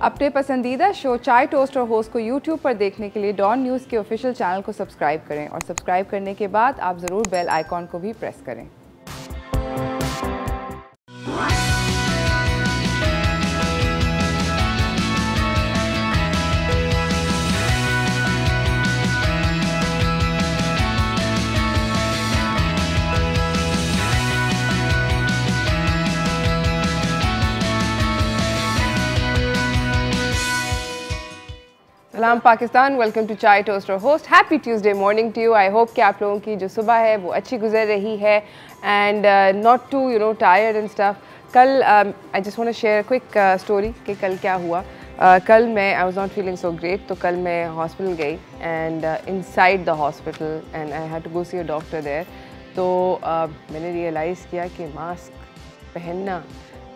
अपने पसंदीदा शो चाय टोस्ट और होस्ट को यूट्यूब पर देखने के लिए डॉन न्यूज़ के ऑफिशियल चैनल को सब्सक्राइब करें और सब्सक्राइब करने के बाद आप ज़रूर बेल आइकॉन को भी प्रेस करें। सलाम Pakistan, welcome to Chai Toast और Host. Happy Tuesday morning to you. I hope कि आप लोगों की जो सुबह है वो अच्छी गुजर रही है and not too tired and stuff. कल I just want to share quick story कि कल क्या हुआ। कल मैं I was not feeling so great, तो कल मैं हॉस्पिटल गई and inside the hospital and I had to go see a doctor there. तो मैंने रियलाइज़ किया कि मास्क पहनना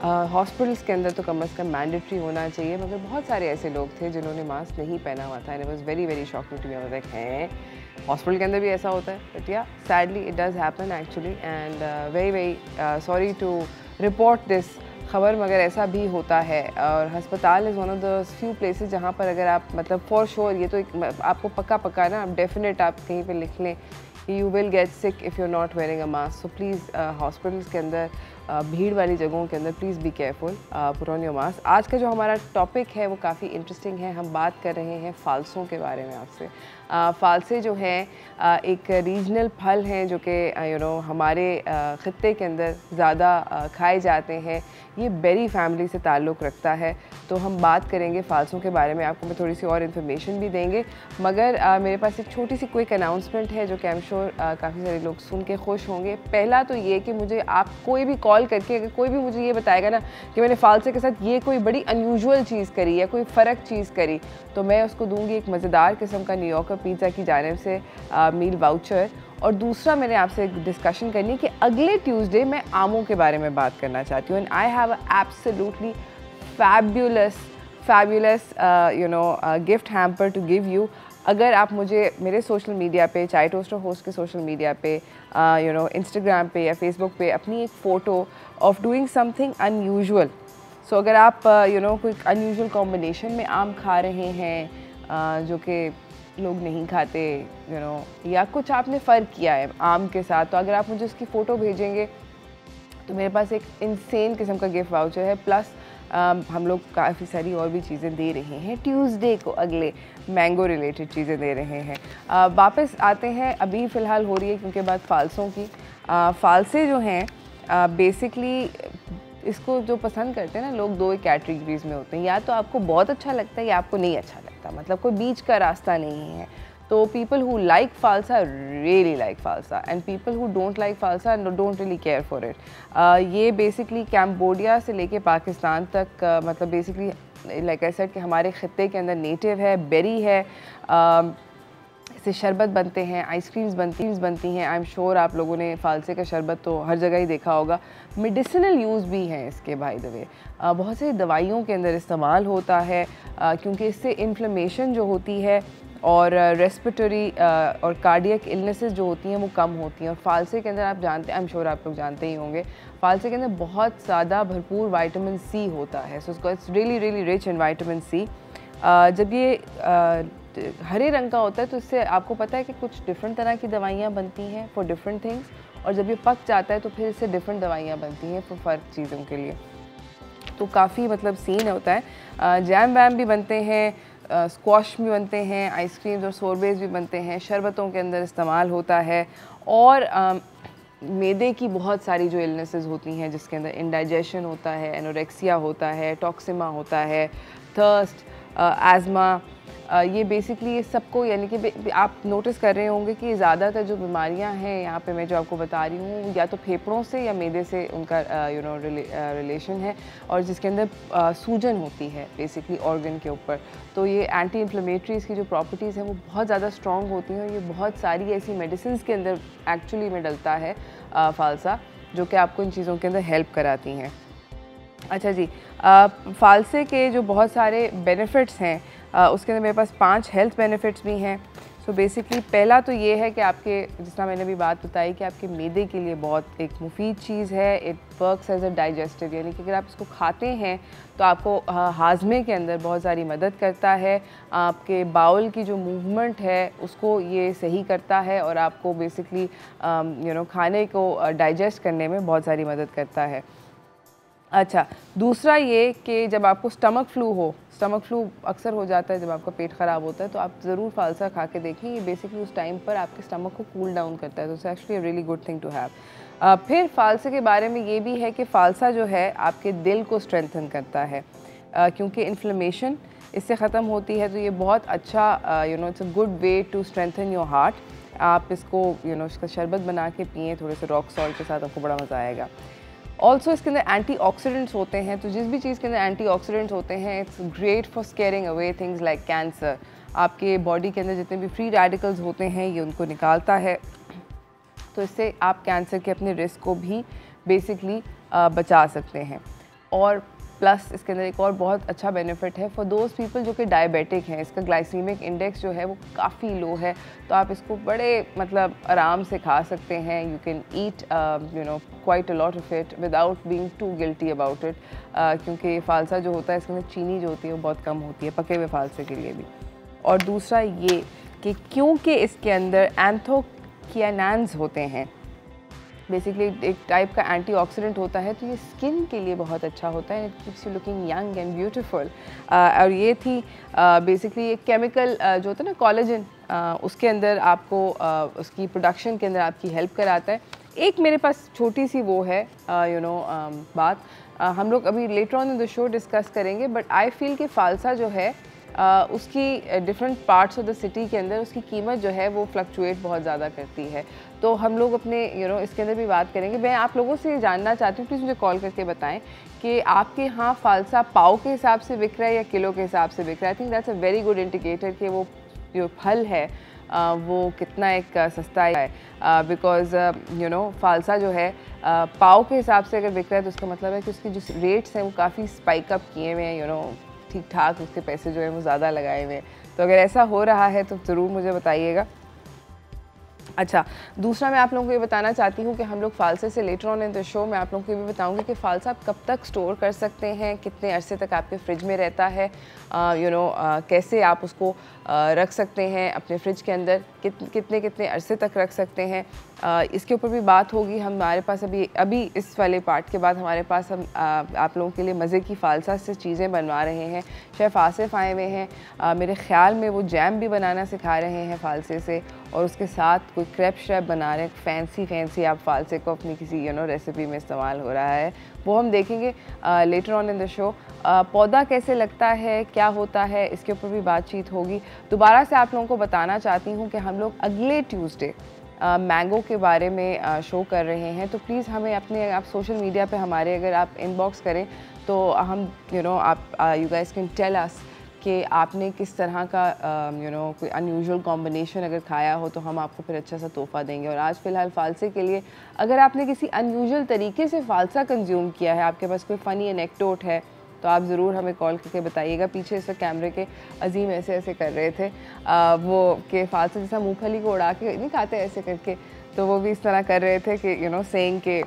हॉस्पिटल्स के अंदर तो कम अज़ कम मैंडेटरी होना चाहिए, मगर बहुत सारे ऐसे लोग थे जिन्होंने मास्क नहीं पहना हुआ था and it was very very shocking to me. I was like, हैं हॉस्पिटल के अंदर भी ऐसा होता है? But yeah sadly it does happen actually and very very sorry to report this खबर, मगर ऐसा भी होता है। और हस्पताल is one of the few places जहाँ पर अगर आप मतलब फॉर श्योर ये तो एक आपको पक्का ना, आप डेफिनेट आप कहीं पर लिख लें कि you will get sick if you are not wearing a mask. So please hospitals के अंदर भीड़ वाली जगहों के अंदर please be careful, put on your mask. आज का जो हमारा टॉपिक है वो काफ़ी इंटरेस्टिंग है। हम बात कर रहे हैं फ़ालसों के बारे में आपसे। फ़ालसे जो हैं एक रीजनल फल हैं जो कि हमारे ख़ित्ते के अंदर ज़्यादा खाए जाते हैं। ये बेरी फैमिली से ताल्लुक़ रखता है, तो हम बात करेंगे फ़ालसों के बारे में। आपको मैं थोड़ी सी और इन्फॉर्मेशन भी देंगे, मगर मेरे पास एक छोटी सी क्विक अनाउंसमेंट है जो कि आई एम श्योर काफ़ी सारे लोग सुन के खुश होंगे। पहला तो ये कि मुझे आप कोई भी कॉल करके अगर कोई भी मुझे ये बताएगा ना कि मैंने फ़ालसे के साथ ये कोई बड़ी अनयूजुअल चीज़ करी या कोई फ़र्क चीज़ करी, तो मैं उसको दूंगी एक मज़ेदार किस्म का न्यूयॉर्कर पिज़्ज़ा की जानिब से मील वाउचर। और दूसरा मैंने आपसे एक डिस्कशन करनी है कि अगले ट्यूसडे मैं आमों के बारे में बात करना चाहती हूँ and I have absolutely fabulous gift hamper to give you. अगर आप मुझे मेरे सोशल मीडिया पे, चाय टोस्टर होस्ट के सोशल मीडिया पे, इंस्टाग्राम पे या फेसबुक पे अपनी एक photo of doing something unusual, so अगर आप कोई अनयूजुअल कॉम्बिनेशन में आम खा रहे हैं जो कि लोग नहीं खाते, या कुछ आपने फ़र्क किया है आम के साथ, तो अगर आप मुझे उसकी फ़ोटो भेजेंगे तो मेरे पास एक इंसेन किस्म का गिफ्ट वाउचर है। प्लस हम लोग काफ़ी सारी और भी चीज़ें दे रहे हैं ट्यूसडे को, अगले मैंगो रिलेटेड चीज़ें दे रहे हैं। वापस आते हैं, अभी फ़िलहाल हो रही है क्योंकि बात फ़ालसों की। फ़ालसे जो हैं बेसिकली इसको जो पसंद करते हैं ना लोग, दो कैटेगरीज में होते हैं, या तो आपको बहुत अच्छा लगता है या आपको नहीं अच्छा लगता, मतलब कोई बीच का रास्ता नहीं है। तो people who like falsa really like falsa and people who don't like falsa don't really care for it. ये बेसिकली कैम्बोडिया से लेके पाकिस्तान तक मतलब बेसिकली लाइक आई सेड कि हमारे ख़ित्ते के अंदर नेटिव है, बेरी है। इससे शरबत बनते हैं, आइसक्रीम्स बनती हैं। आई एम श्योर आप लोगों ने फ़ालसे का शरबत तो हर जगह ही देखा होगा। मेडिसिनल यूज़ भी हैं इसके, बाय द वे बहुत सारी दवाइयों के अंदर इस्तेमाल होता है क्योंकि इससे इन्फ्लेमेशन जो होती है और रेस्पिरेटरी और कार्डियक इलनेसेस जो होती हैं वो कम होती हैं। और फ़ालसे के अंदर आप जानते हैं, आई एम श्योर आप लोग जानते ही होंगे, फ़ालसे के अंदर बहुत ज़्यादा भरपूर विटामिन सी होता है। So it's really really rich in vitamin C. जब ये हरे रंग का होता है तो इससे आपको पता है कि कुछ डिफरेंट तरह की दवाइयाँ बनती हैं फॉर डिफरेंट थिंग्स, और जब ये पक जाता है तो फिर इससे डिफरेंट दवाइयाँ बनती हैं फॉर फ़र्क चीज़ों के लिए। तो काफ़ी मतलब सीन होता है। जैम वैम भी बनते हैं, स्क्वाश भी बनते हैं, आइसक्रीम्स और सोरबेज भी बनते हैं, शरबतों के अंदर इस्तेमाल होता है। और मैदे की बहुत सारी जो इलनेसेस होती हैं जिसके अंदर इंडाइजेशन होता है, एनोरेक्सिया होता है, टॉक्सिमा होता है, थर्स्ट, एज़मा, ये बेसिकली ये सबको, यानी कि आप नोटिस कर रहे होंगे कि ज़्यादातर जो बीमारियां हैं यहाँ पे मैं जो आपको बता रही हूँ या तो फेफड़ों से या मैदे से उनका रिलेशन है, और जिसके अंदर सूजन होती है बेसिकली ऑर्गन के ऊपर। तो ये एंटी इन्फ्लेमेटरी इसकी जो प्रॉपर्टीज़ हैं वो बहुत ज़्यादा स्ट्रॉन्ग होती हैं, और ये बहुत सारी ऐसी मेडिसिन के अंदर एक्चुअली में डलता है फ़ालसा, जो कि आपको इन चीज़ों के अंदर हेल्प कराती हैं। अच्छा जी, फ़ालसे के जो बहुत सारे बेनिफिट्स हैं उसके अंदर मेरे पास 5 हेल्थ बेनिफिट्स भी हैं। सो बेसिकली पहला तो ये है कि आपके, जिस तरह मैंने भी बात बताई, कि आपके मैदे के लिए बहुत एक मुफीद चीज़ है। It works as a digestive, यानी कि अगर आप इसको खाते हैं तो आपको हाजमे के अंदर बहुत सारी मदद करता है। आपके बाउल की जो मूवमेंट है उसको ये सही करता है और आपको बेसिकली खाने को डाइजेस्ट करने में बहुत सारी मदद करता है। अच्छा, दूसरा ये कि जब आपको स्टमक फ्लू हो, स्टमक फ्लू अक्सर हो जाता है जब आपका पेट ख़राब होता है, तो आप ज़रूर फालसा खा के देखें। ये बेसिकली उस टाइम पर आपके स्टमक को कूल डाउन करता है, तो it's actually a really good thing to have. फिर फ़ालसा के बारे में ये भी है कि फ़ालसा जो है आपके दिल को स्ट्रेंथन करता है, क्योंकि इन्फ्लेमेशन इससे ख़त्म होती है। तो ये बहुत अच्छा it's a good way to strengthen your heart. आप इसको इसका शरबत बना के पिएँ थोड़े से रॉक सॉल्ट के साथ, आपको बड़ा मज़ा आएगा। ऑल्सो इसके अंदर एंटीऑक्सीडेंट्स होते हैं, तो जिस भी चीज़ के अंदर एंटीऑक्सीडेंट्स होते हैं, it's great for squaring away things like cancer. आपके बॉडी के अंदर जितने भी फ्री रेडिकल्स होते हैं ये उनको निकालता है, तो इससे आप कैंसर के अपने रिस्क को भी बेसिकली बचा सकते हैं। और प्लस इसके अंदर एक और बहुत अच्छा बेनिफिट है फॉर दोज पीपल जो कि डायबिटिक हैं। इसका ग्लाइसीमिक इंडेक्स जो है वो काफ़ी लो है, तो आप इसको बड़े मतलब आराम से खा सकते हैं। You can eat quite a lot of it without being too guilty about it, क्योंकि फालसा जो होता है इसके अंदर चीनी जो होती है वो बहुत कम होती है पके हुए फालसे के लिए भी। और दूसरा ये कि क्योंकि इसके अंदर एंथोक्यानन्स होते हैं, बेसिकली एक टाइप का एंटीऑक्सीडेंट होता है, तो ये स्किन के लिए बहुत अच्छा होता है। It keeps you looking young and beautiful. और ये थी बेसिकली एक केमिकल जो होता है ना कोलेजन, उसके अंदर आपको उसकी प्रोडक्शन के अंदर आपकी हेल्प कराता है। एक मेरे पास छोटी सी वो है बात, हम लोग अभी later on in the show discuss करेंगे, बट आई फील कि फालसा जो है उसकी different parts of the city के अंदर उसकी कीमत जो है वो फ्लक्चुएट बहुत ज़्यादा करती है। तो हम लोग अपने इसके अंदर भी बात करेंगे। मैं आप लोगों से जानना चाहती हूँ, प्लीज़ मुझे कॉल करके बताएं कि आपके यहाँ फालसा पाव के हिसाब से बिक रहा है या किलो के हिसाब से बिक रहा है। I think that's a very good indicator कि वो जो फल है वो कितना एक सस्ता है, बिकॉज फालसा जो है पाव के हिसाब से अगर बिक रहा है तो उसका मतलब है कि उसकी जो रेट्स हैं वो काफ़ी स्पाइक अप किए हुए हैं, ठीक ठाक उसके पैसे जो है वो ज़्यादा लगाए हुए हैं। तो अगर ऐसा हो रहा है तो ज़रूर मुझे बताइएगा। अच्छा, दूसरा मैं आप लोगों को ये बताना चाहती हूँ कि हम लोग फालसे से later on in the show मैं आप लोगों को ये भी बताऊँगी कि फालसा आप कब तक स्टोर कर सकते हैं, कितने अरसे तक आपके फ्रिज में रहता है, कैसे आप उसको रख सकते हैं अपने फ्रिज के अंदर, कितने अरसे तक रख सकते हैं, इसके ऊपर भी बात होगी। हमारे पास अभी इस वाले पार्ट के बाद हमारे पास हम आप लोगों के लिए मज़े की फालसा से चीज़ें बनवा रहे हैं। शेफ़ आसिफ आए हुए हैं, मेरे ख़्याल में वो जैम भी बनाना सिखा रहे हैं फालसे से, और उसके साथ कोई क्रेप श्रेप बना रहे हैं। फैंसी आप फालसे को अपनी किसी रेसिपी में इस्तेमाल हो रहा है, वो हम देखेंगे later on in the show. पौधा कैसे लगता है, क्या होता है, इसके ऊपर भी बातचीत होगी। दोबारा से आप लोगों को बताना चाहती हूँ कि हम लोग अगले ट्यूसडे मैंगो के बारे में शो कर रहे हैं, तो प्लीज़ हमें आप सोशल मीडिया पे हमारे अगर आप इनबॉक्स करें तो हम you guys can tell us कि आपने किस तरह का कोई अनयूजुअल कॉम्बिनेशन अगर खाया हो, तो हम आपको फिर अच्छा सा तोहफ़ा देंगे। और आज फ़िलहाल फ़ालसे के लिए अगर आपने किसी अनयूजुअल तरीके से फ़ालसा कंज्यूम किया है, आपके पास कोई फ़नी एनेक्डोट है, तो आप ज़रूर हमें कॉल करके बताइएगा। पीछे इस कैमरे के अजीम ऐसे कर रहे थे वो कि फालसा जैसा मूंगफली को उड़ा के नहीं खाते ऐसे करके, तो वो भी इस तरह कर रहे थे कि सेइंग के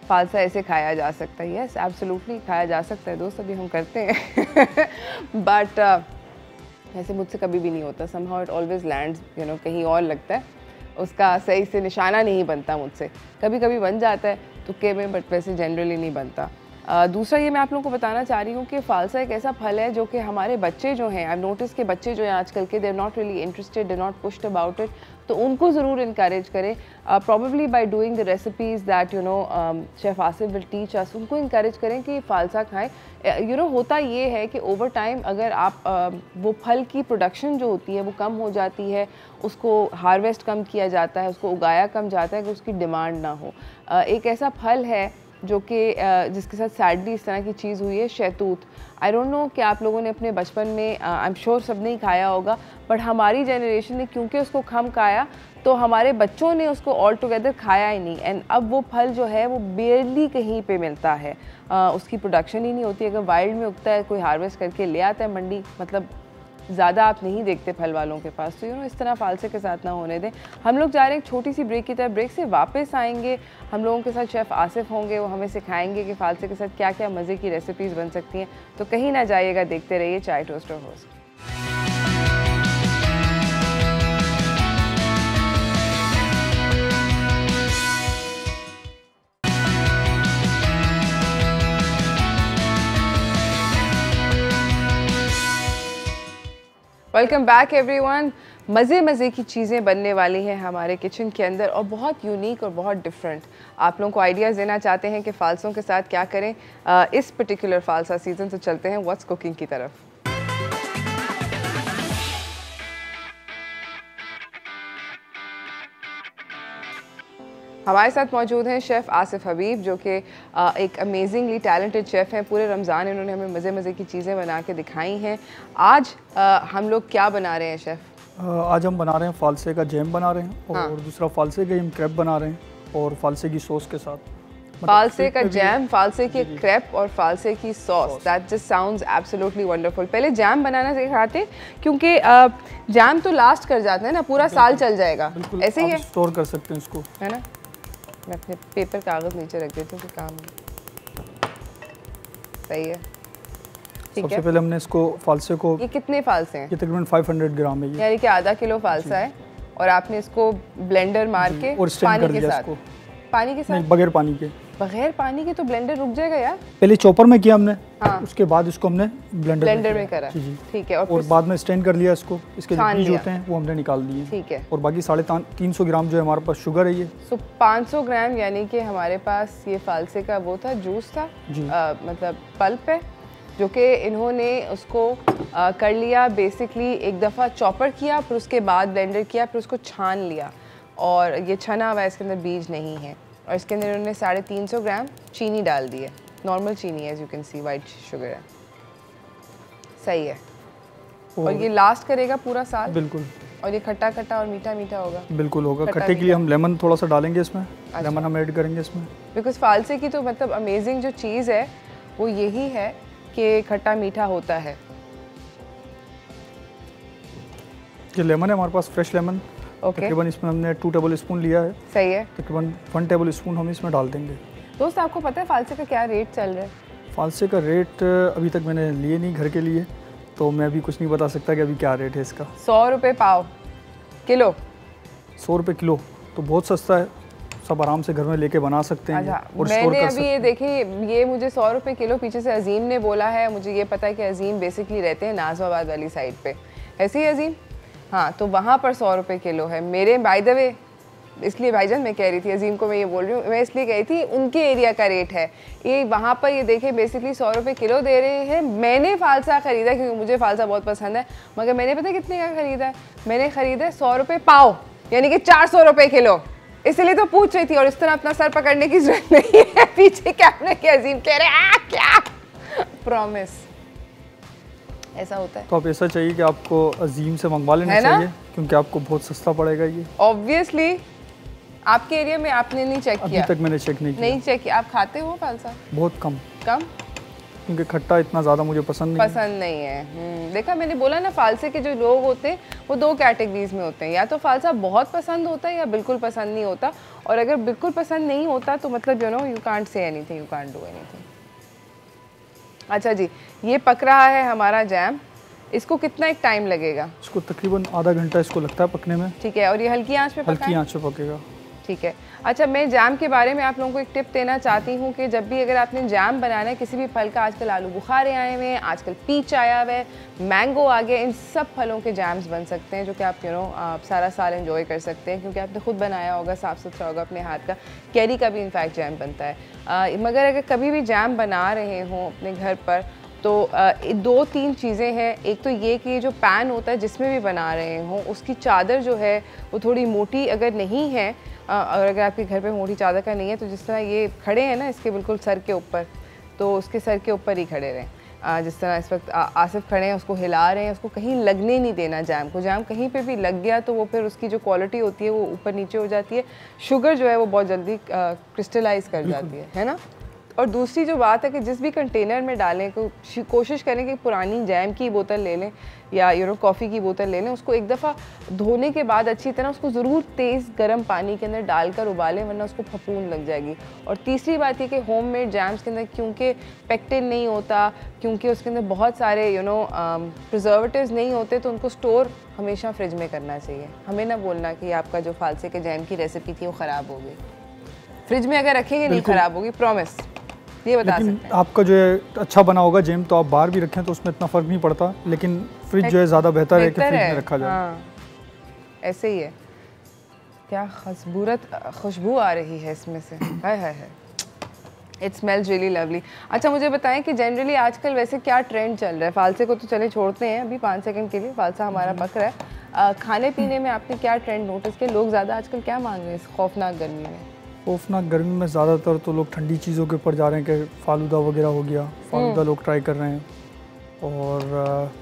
फालसा ऐसे खाया जा सकता है। यस, एब्सोल्युटली खाया जा सकता है दोस्त, अभी हम करते हैं बट ऐसे मुझसे कभी भी नहीं होता। समहाउ इट ऑलवेज लैंड्स कहीं और लगता है, उसका सही से निशाना नहीं बनता मुझसे। कभी कभी बन जाता है तुक्के में, बट वैसे जनरली नहीं बनता। दूसरा ये मैं आप लोगों को बताना चाह रही हूँ कि फालसा एक ऐसा फल है जो कि हमारे बच्चे जो हैं, आई नोटिस के बच्चे जो हैं आजकल के, they are not really interested, they not pushed about it, तो उनको ज़रूर इनकरेज करें, probably by doing the recipes that chef Asif will teach us. उनको इनकरेज करें कि फालसा खाएं। होता ये है कि ओवर टाइम अगर आप वो फल की प्रोडक्शन जो होती है वो कम हो जाती है, उसको हार्वेस्ट कम किया जाता है, उसको उगाया कम जाता है कि उसकी डिमांड ना हो। एक ऐसा फल है जो कि जिसके साथ सैडली इस तरह की चीज़ हुई है, शहतूत। आई डोंट नो कि आप लोगों ने अपने बचपन में, आई एम श्योर सब ने ही खाया होगा, बट हमारी जनरेशन ने क्योंकि उसको कम खाया तो हमारे बच्चों ने उसको ऑल टुगेदर खाया ही नहीं। एंड अब वो फल जो है वो बेयरली कहीं पे मिलता है, उसकी प्रोडक्शन ही नहीं होती। अगर वाइल्ड में उगता है, कोई हार्वेस्ट करके ले आता है मंडी, मतलब ज़्यादा आप नहीं देखते फल वालों के पास। तो इस तरह फालसे के साथ ना होने दें। हम लोग जा रहे हैं एक छोटी सी ब्रेक की तरफ। ब्रेक से वापस आएंगे, हम लोगों के साथ शेफ़ आसिफ होंगे, वो हमें सिखाएंगे कि फालसे के साथ क्या क्या मज़े की रेसिपीज़ बन सकती हैं। तो कहीं ना जाइएगा, देखते रहिए चाय टोस्ट और होस्ट। Welcome back everyone. मज़े की चीज़ें बनने वाली हैं हमारे किचन के अंदर और बहुत यूनिक और बहुत डिफरेंट। आप लोगों को आइडियाज़ देना चाहते हैं कि फ़ालसों के साथ क्या करें इस पर्टिकुलर फ़ालसा सीज़न। से चलते हैं व्हाट्स कुकिंग की तरफ। हमारे साथ मौजूद हैं शेफ़ आसिफ हबीब, जो कि एक अमेजिंगली टैलेंटेड शेफ़ हैं। पूरे रमज़ान इन्होंने हमें मज़े की चीज़ें बना के दिखाई हैं। आज हम लोग क्या बना रहे हैं शेफ़? आज हम बना रहे हैं फालसे का जैम बना रहे हैं और हाँ। दूसरा फालसे के हम क्रेप बना रहे हैं और फालसे की सॉस के साथ। फालसे का जैम, फालसे की क्रेप और फालसे की sauce. That just sounds absolutely wonderful. पहले जैम बनाना सिखाते, क्योंकि जैम तो लास्ट कर जाते हैं ना, पूरा साल चल जाएगा। ऐसे ही है, स्टोर कर सकते हैं इसको, है ना। मैं अपने पेपर कागज़ नीचे रख देती हूँ कि काम सही है। सबसे पहले हमने इसको फालसे को, ये कितने फालसे हैं? ये तकरीबन 500 ग्राम है, यानी कि आधा किलो फालसा है और आपने इसको ब्लेंडर मार के और स्ट्रेन कर दिया इसको। पानी के साथ? नहीं, बगैर पानी के। बगैर पानी के तो ब्लेंडर रुक जाएगा यार। पहले चॉपर में किया हमने, हाँ। उसके बाद इसको हमने ब्लेंडर में करा। ठीक है। और बाद में स्ट्रेन कर लिया इसको, इसके जो बीज होते हैं वो हमने निकाल दिए। ठीक है। और बाकी 350 ग्राम जो है हमारे पास शुगर है ये। 500 ग्राम, यानी कि हमारे पास ये फालसे का वो था, जूस था, मतलब पल्प है, जो कि इन्होंने उसको कर लिया। बेसिकली एक दफ़ा चॉपर किया, फिर उसके बाद ब्लेंडर किया, फिर उसको छान लिया और ये छना हुआ, इसके अंदर बीज नहीं है। और इसके अंदर इन्होंने 350 ग्राम चीनी डाल दी है। नॉर्मल चीनी है, as you can see, white sugar है। सही है। और ये लास्ट करेगा पूरा साल? बिल्कुल। और ये खट्टा खट्टा और मीठा मीठा होगा? बिल्कुल होगा। खट्टे के लिए हम लेमन थोड़ा सा डालेंगे इसमें। अच्छा। लेमन हम ऐड करेंगे इसमें, बिकॉज फालसे की तो मतलब अमेजिंग जो चीज़ है वो यही है कि खट्टा मीठा होता है। ये लेमन है हमारे पास, फ्रेश लेमन। तकरीबन इसमें हमने 2 टेबल स्पून लिया है। सही है। तकरीबन 1 टेबल स्पून हम इसमें डाल देंगे। दोस्त, आपको पता है फालसे का क्या रेट चल रहा है? फालसे का रेट अभी तक मैंने लिए नहीं घर के लिए, तो मैं अभी कुछ नहीं बता सकता कि अभी क्या रेट है इसका। 100 रुपये पाव किलो। 100 रुपये किलो तो बहुत सस्ता है, सब आराम से घर में लेके बना सकते हैं। अच्छा, और मैंने अभी ये देखिए, ये मुझे 100 रुपये किलो पीछे से अजीम ने बोला है। मुझे ये पता है कि अजीम बेसिकली रहते हैं नाज़िमाबाद वाली साइड पे, ऐसे ही अजीम? हाँ, तो वहाँ पर 100 रुपये किलो है। मेरे बाय द वे, इसलिए भाईजान मैं कह रही थी, अजीम को मैं ये बोल रही हूँ, मैं इसलिए कही थी उनके एरिया का रेट है ये। वहाँ पर ये देखें बेसिकली 100 रुपये किलो दे रहे हैं। मैंने फालसा ख़रीदा क्योंकि मुझे फालसा बहुत पसंद है, मगर मैंने पता कितने का ख़रीदा है? मैंने ख़रीदा 100 रुपये पाव, यानी कि 400 रुपये किलो। इसलिए तो पूछ रही थी। और इस तरह अपना सर पकड़ने की जरूरत नहीं है, पीछे कैमरे के अजीम कह रहे क्या प्रॉमिस। ऐसा होता है। तो आप ऐसा चाहिए कि आपको अजीम से मंगवा लेना चाहिए, क्योंकि आपको बहुत सस्ता पड़ेगा ये। ऑब्वियसली। आपके एरिया में आपने नहीं चेक किया? अभी तक मैंने चेक नहीं किया। नहीं चेक किया। आप खाते हो फालसा? बहुत कम। कम? क्योंकि खट्टा इतना ज़्यादा मुझे पसंद नहीं है। देखा, मैंने बोला ना, फालसे के जो लोग होते हैं वो 2 कैटेगरीज में होते हैं। या तो फालसा बहुत पसंद होता है या बिल्कुल पसंद नहीं होता। और अगर बिल्कुल पसंद नहीं होता तो मतलब you can't say anything, you can't do anything. अच्छा जी, ये पक रहा है हमारा जैम। इसको कितना एक टाइम लगेगा? इसको तकरीबन आधा घंटा इसको लगता है पकने में। ठीक है। और ये हल्की आंच पे पका है? हल्की आंच पे पकेगा। ठीक है। अच्छा, मैं जैम के बारे में आप लोगों को एक टिप देना चाहती हूँ कि जब भी अगर आपने जैम बनाना है किसी भी फल का, आजकल आलू बुखारे आए हुए हैं, आजकल पीच आया हुआ है, मैंगो आ गया, इन सब फलों के जैम्स बन सकते हैं जो कि आप आप सारा साल एंजॉय कर सकते हैं, क्योंकि आपने खुद बनाया होगा, साफ़ सुथरा होगा अपने हाथ का। कैरी का भी इनफैक्ट जैम बनता है। मगर अगर कभी भी जैम बना रहे हों अपने घर पर तो 2-3 चीज़ें हैं। एक तो ये कि जो पैन होता है जिसमें भी बना रहे हों, उसकी चादर जो है वो थोड़ी मोटी अगर नहीं है, और अगर आपके घर पे मोटी चादर का नहीं है, तो जिस तरह ये खड़े हैं ना इसके बिल्कुल सर के ऊपर, तो उसके सर के ऊपर ही खड़े रहें। जिस तरह इस वक्त आसिफ खड़े हैं, उसको हिला रहे हैं, उसको कहीं लगने नहीं देना जैम को। जैम कहीं पे भी लग गया तो वो फिर उसकी जो क्वालिटी होती है वो ऊपर नीचे हो जाती है। शुगर जो है वो बहुत जल्दी क्रिस्टलाइज कर जाती है ना। और दूसरी जो बात है कि जिस भी कंटेनर में डालें कोशिश करें कि पुरानी जैम की बोतल ले लें या कॉफ़ी की बोतल ले लें, उसको एक दफ़ा धोने के बाद अच्छी तरह उसको ज़रूर तेज़ गर्म पानी के अंदर डालकर उबालें, वरना उसको फफूंद लग जाएगी। और तीसरी बात ये कि होममेड जैम्स के अंदर क्योंकि पेक्टिन नहीं होता, क्योंकि उसके अंदर बहुत सारे प्रिजर्वेटिव्स नहीं होते, तो उनको स्टोर हमेशा फ्रिज में करना चाहिए। हमें ना बोलना कि आपका जो फालसे के जैम की रेसिपी थी वो ख़राब हो गई। फ्रिज में अगर रखेंगे नहीं ख़राब होगी, प्रॉमिस, ये बता सकते हैं। आपका जो है अच्छा बना होगा जैम तो आप बाहर भी रखें तो उसमें इतना फ़र्क नहीं पड़ता, लेकिन फ्रिज जो है ज़्यादा बेहतर है कि फ्रिज में रखा जाए। हाँ, ऐसे ही है। क्या खुशबू आ रही है इसमें से, हाय हाय हाय, इट स्मेल्स रियली लवली। अच्छा मुझे बताएं कि जनरली आजकल वैसे क्या ट्रेंड चल रहा है? फालसे को तो चले छोड़ते हैं अभी 5 सेकंड के लिए, फालसा हमारा पक रहा है। खाने पीने में आपने क्या ट्रेंड नोटिस किया? लोग ज़्यादा आजकल क्या मांग रहे हैं इस खौफनाक गर्मी में? खौफनाक गर्मी में ज़्यादातर तो लोग ठंडी चीज़ों के ऊपर जा रहे हैं कि फालूदा वगैरह हो गया, फालूदा लोग ट्राई कर रहे हैं। और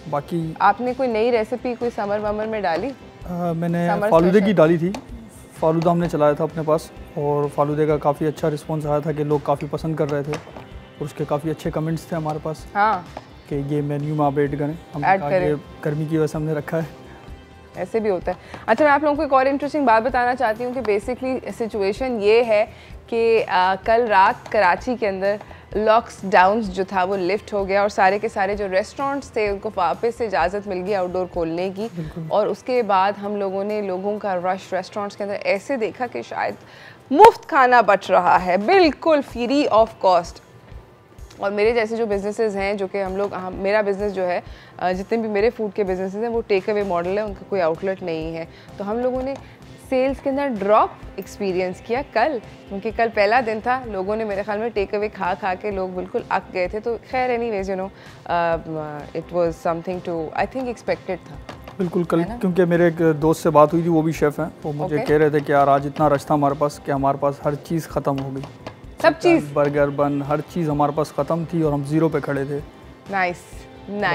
बाकी आपने कोई नई रेसिपी कोई समर वमर में डाली? मैंने फालूदे की डाली थी, फालूदा हमने चलाया था अपने पास और फालूदे का काफ़ी अच्छा रिस्पॉन्स आया था कि लोग काफ़ी पसंद कर रहे थे और उसके काफ़ी अच्छे कमेंट्स थे हमारे पास। हाँ, कि ये मेन्यू में आप ऐड करें, हमने कहा कि गर्मी की वजह से हमने रखा है। ऐसे भी होता है। अच्छा मैं आप लोगों को एक और इंटरेस्टिंग बात बताना चाहती हूँ कि बेसिकली सिचुएशन ये है कि कल रात कराची के अंदर लॉकडाउन जो था वो लिफ्ट हो गया और सारे के सारे जो रेस्टोरेंट्स थे उनको वापस से इजाज़त मिल गई आउटडोर खोलने की। और उसके बाद हम लोगों ने लोगों का रश रेस्टोरेंट्स के अंदर ऐसे देखा कि शायद मुफ्त खाना बच रहा है, बिल्कुल फ्री ऑफ कॉस्ट। और मेरे जैसे जो बिज़नेसेस हैं, जो कि मेरा बिज़नेस जो है, जितने भी मेरे फूड के बिज़नेसेस हैं वो टेक अवे मॉडल है, उनका कोई आउटलेट नहीं है। तो हम लोगों ने सेल्स के अंदर ड्रॉप एक्सपीरियंस किया कल, क्योंकि कल पहला दिन था। लोगों ने मेरे ख्याल में टेक अवे खा के लोग बिल्कुल अक गए थे। तो खैर anyways it was something to I think expected था। बिल्कुल कल, क्योंकि मेरे एक दोस्त से बात हुई थी, वो भी शेफ़ हैं, वो मुझे कह रहे थे कि यार आज इतना रश था हमारे पास कि हमारे पास हर चीज़ ख़त्म हो गई, सब चीज़, बर्गर बन हर चीज़ हमारे पास ख़त्म थी और हम ज़ीरो पे खड़े थे। नाइस।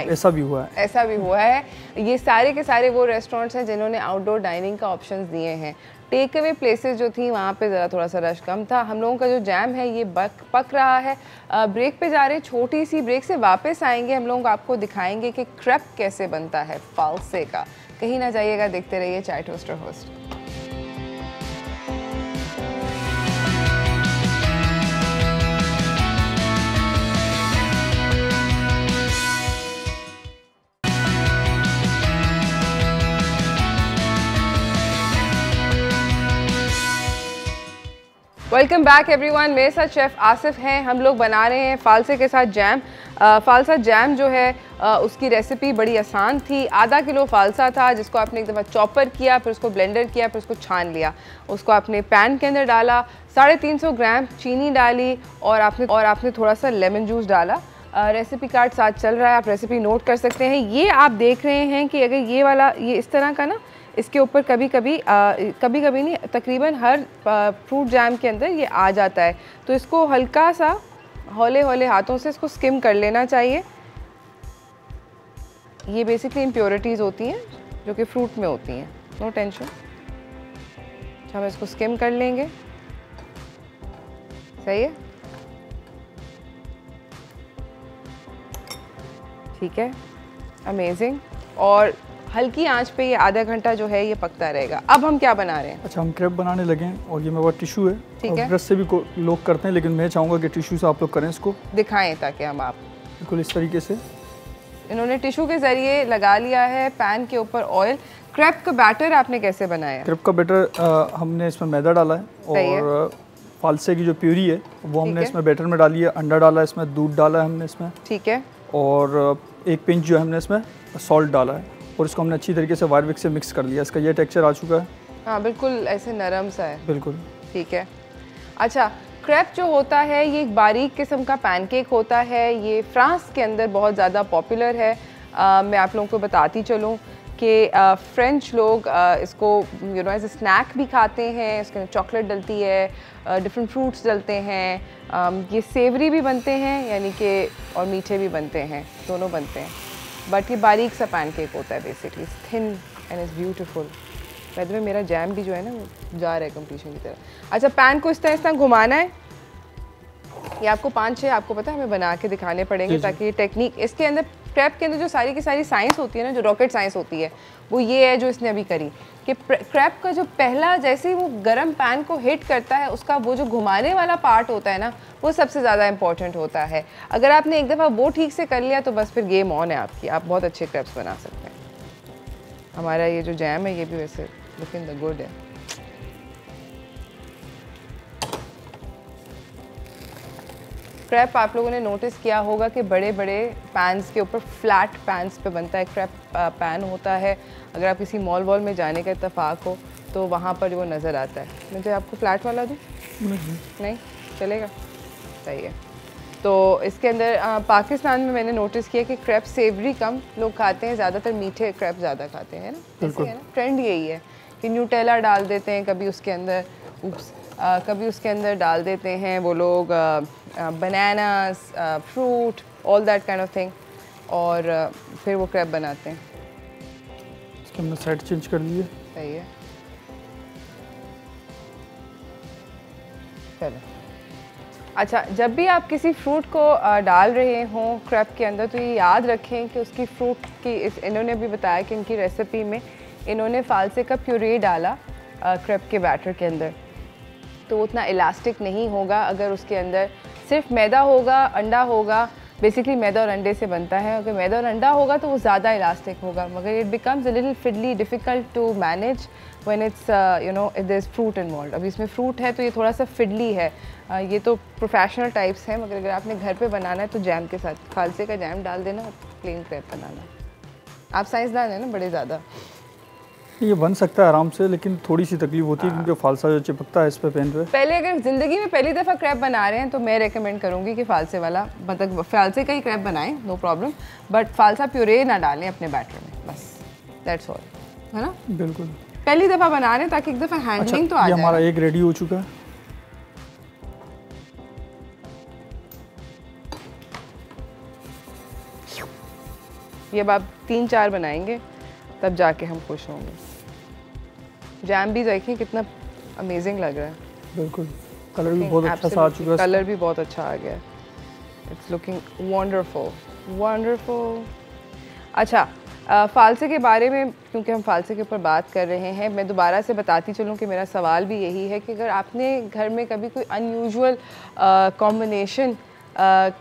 ऐसा भी हुआ है, ऐसा भी हुआ है। ये सारे के सारे वो रेस्टोरेंट्स हैं जिन्होंने आउटडोर डाइनिंग का ऑप्शंस दिए हैं। टेक अवे प्लेसेस जो थी वहाँ पे ज़रा थोड़ा सा रश कम था। हम लोगों का जो जैम है ये पक रहा है। ब्रेक पे जा रहे हैं, छोटी सी ब्रेक से वापस आएंगे। हम लोग आपको दिखाएंगे कि क्रेप कैसे बनता है फालसे का। कहीं ना जाइएगा, देखते रहिए चाय toaster host. Welcome back everyone, मेरे साथ शेफ़ आसिफ हैं। हम लोग बना रहे हैं फालसे के साथ जैम। फालसा जैम जो है उसकी रेसिपी बड़ी आसान थी। आधा किलो फालसा था जिसको आपने एक दफ़ा चॉपर किया, फिर उसको ब्लेंडर किया, फिर उसको छान लिया। उसको आपने पैन के अंदर डाला, 350 ग्राम चीनी डाली और आपने थोड़ा सा लेमन जूस डाला। रेसिपी कार्ड साथ चल रहा है, आप रेसिपी नोट कर सकते हैं। ये आप देख रहे हैं कि अगर ये वाला ये इस तरह का ना, इसके ऊपर कभी कभी नहीं, तकरीबन हर फ्रूट जैम के अंदर ये आ जाता है। तो इसको हल्का सा हौले हौले हाथों से इसको स्किम कर लेना चाहिए। ये बेसिकली इम्प्योरिटीज़ होती हैं जो कि फ्रूट में होती हैं, नो टेंशन। हम इसको स्किम कर लेंगे, सही है, ठीक है, अमेजिंग। और हल्की आंच पे ये आधा घंटा जो है ये पकता रहेगा। अब हम क्या बना रहे हैं? अच्छा, हम क्रेप बनाने लगे हैं और ये मेरे पास टिशू है। ठीक है, ब्रश से भी लोग करते हैं, लेकिन मैं चाहूँगा कि टिशू से आप लोग करें, इसको दिखाएं ताकि हम आप बिल्कुल इस तरीके से। इन्होंने टिशू के ज़रिए लगा लिया है पैन के ऊपर ऑयल। क्रेप का बैटर आपने कैसे बनाया? क्रेप का बैटर हमने इसमें मैदा डाला है और फालसे की जो प्यूरी है वो हमने इसमें बैटर में डाली है। अंडा डाला है इसमें, दूध डाला है हमने इसमें, ठीक है, और एक पिंच जो है हमने इसमें सॉल्ट डाला है और इसको हमने अच्छी तरीके से वायरविक से मिक्स कर लिया। इसका ये टेक्सचर आ चुका है। हाँ, बिल्कुल ऐसे नरम सा है, बिल्कुल ठीक है। अच्छा, क्रेप जो होता है ये एक बारीक किस्म का पैनकेक होता है। ये फ्रांस के अंदर बहुत ज़्यादा पॉपुलर है। मैं आप लोगों को बताती चलूँ कि फ्रेंच लोग इसको एज ए स्नैक भी खाते हैं। इसके अंदर चॉकलेट डलती है, डिफरेंट फ्रूट्स डलते हैं। ये सेवरी भी बनते हैं, यानी कि, और मीठे भी बनते हैं, दोनों बनते हैं। बट ये बारीक सा पैनकेक होता है, basically thin and is beautiful. वैसे में मेरा जैम भी जो है ना वो जा रहा है कंप्लीशन की तरफ। अच्छा, पैन को इस तरह घुमाना है, ये आपको 5-6 आपको पता है हमें बना के दिखाने पड़ेंगे ताकि ये टेक्निक इसके अंदर क्रैप के अंदर जो सारी की सारी साइंस होती है ना, जो रॉकेट साइंस होती है, वो ये है जो इसने अभी करी कि क्रैप का जो पहला जैसे ही वो गर्म पैन को हिट करता है उसका वो जो घुमाने वाला पार्ट होता है ना, वो सबसे ज़्यादा इंपॉर्टेंट होता है। अगर आपने एक दफ़ा वो ठीक से कर लिया तो बस फिर गेम ऑन है आपकी, आप बहुत अच्छे क्रैप्स बना सकते हैं। हमारा ये जो जैम है ये भी वैसे लुकिंग द गुड है। क्रैप आप लोगों ने नोटिस किया होगा कि बड़े बड़े पैन्स के ऊपर फ्लैट पैन्स पे बनता है। क्रैप पैन होता है, अगर आप किसी मॉल वॉल में जाने का इत्तेफाक हो तो वहाँ पर वो नज़र आता है। मुझे आपको फ्लैट वाला दूँ? नहीं चलेगा, सही है। तो इसके अंदर पाकिस्तान में मैंने नोटिस किया कि क्रैप सेवरी कम लोग खाते हैं, ज़्यादातर मीठे क्रैप ज़्यादा खाते हैं ना, ऐसे है ना, ट्रेंड यही है कि न्यूटेला डाल देते हैं कभी उसके अंदर, कभी उसके अंदर डाल देते हैं वो लोग bananas, fruit, all that kind of thing, और फिर वो क्रैप बनाते हैं। इसके हमने साइड चेंज कर लिए, सही है। चलो अच्छा, जब भी आप किसी फ्रूट को डाल रहे हों क्रैप के अंदर तो ये याद रखें कि उसकी फ्रूट की इन्होंने भी बताया कि इनकी रेसिपी में इन्होंने फालसे का प्यूरी डाला क्रैप के बैटर के अंदर, तो उतना इलास्टिक नहीं होगा। अगर उसके अंदर सिर्फ मैदा होगा, अंडा होगा, बेसिकली मैदा और अंडे से बनता है, अगर मैदा और अंडा होगा तो वो ज़्यादा इलास्टिक होगा, मगर it becomes a little fiddly, difficult to manage when it's you know if there is fruit involved. अभी इसमें फ्रूट है तो ये थोड़ा सा फिडली है। ये तो प्रोफेशनल टाइप्स हैं, मगर अगर आपने घर पे बनाना है तो जैम के साथ फालसे का जैम डाल देना और प्लेन क्रैप बनाना। आप साइंसदान हैं ना बड़े ज़्यादा। ये बन सकता है आराम से, लेकिन थोड़ी सी तकलीफ होती है क्योंकि फालसा जो चिपकता है इस पे पेन पे। पहले अगर ज़िंदगी में पहली दफ़ा क्रैप बना रहे हैं तो मैं रेकमेंड करूँगी कि फालसे वाला, मतलब फालसे का ही क्रैप बनाएं, no problem, but phalsa puree ना डालें अपने बैटर में, बस दैट्स ऑल, है ना। बिल्कुल पहली दफ़ा बना रहे हैं ताकि एक दफ़ा हैंडलिंग तो आ जाए। हमारा एक रेडी हो चुका है। ये अब आप 3-4 बनाएंगे तब जाके हम खुश होंगे। जैम भी देखें कितना अमेजिंग लग रहा है। बिल्कुल, कलर भी बहुत अच्छा सा आ चुका है। कलर भी बहुत अच्छा आ गया, इट्स लुकिंग वंडरफुल वंडरफुल। अच्छा, फालसे के बारे में क्योंकि हम फालसे के ऊपर बात कर रहे हैं, मैं दोबारा से बताती चलूँ कि मेरा सवाल भी यही है कि अगर आपने घर में कभी कोई अनयूजुअल कॉम्बिनेशन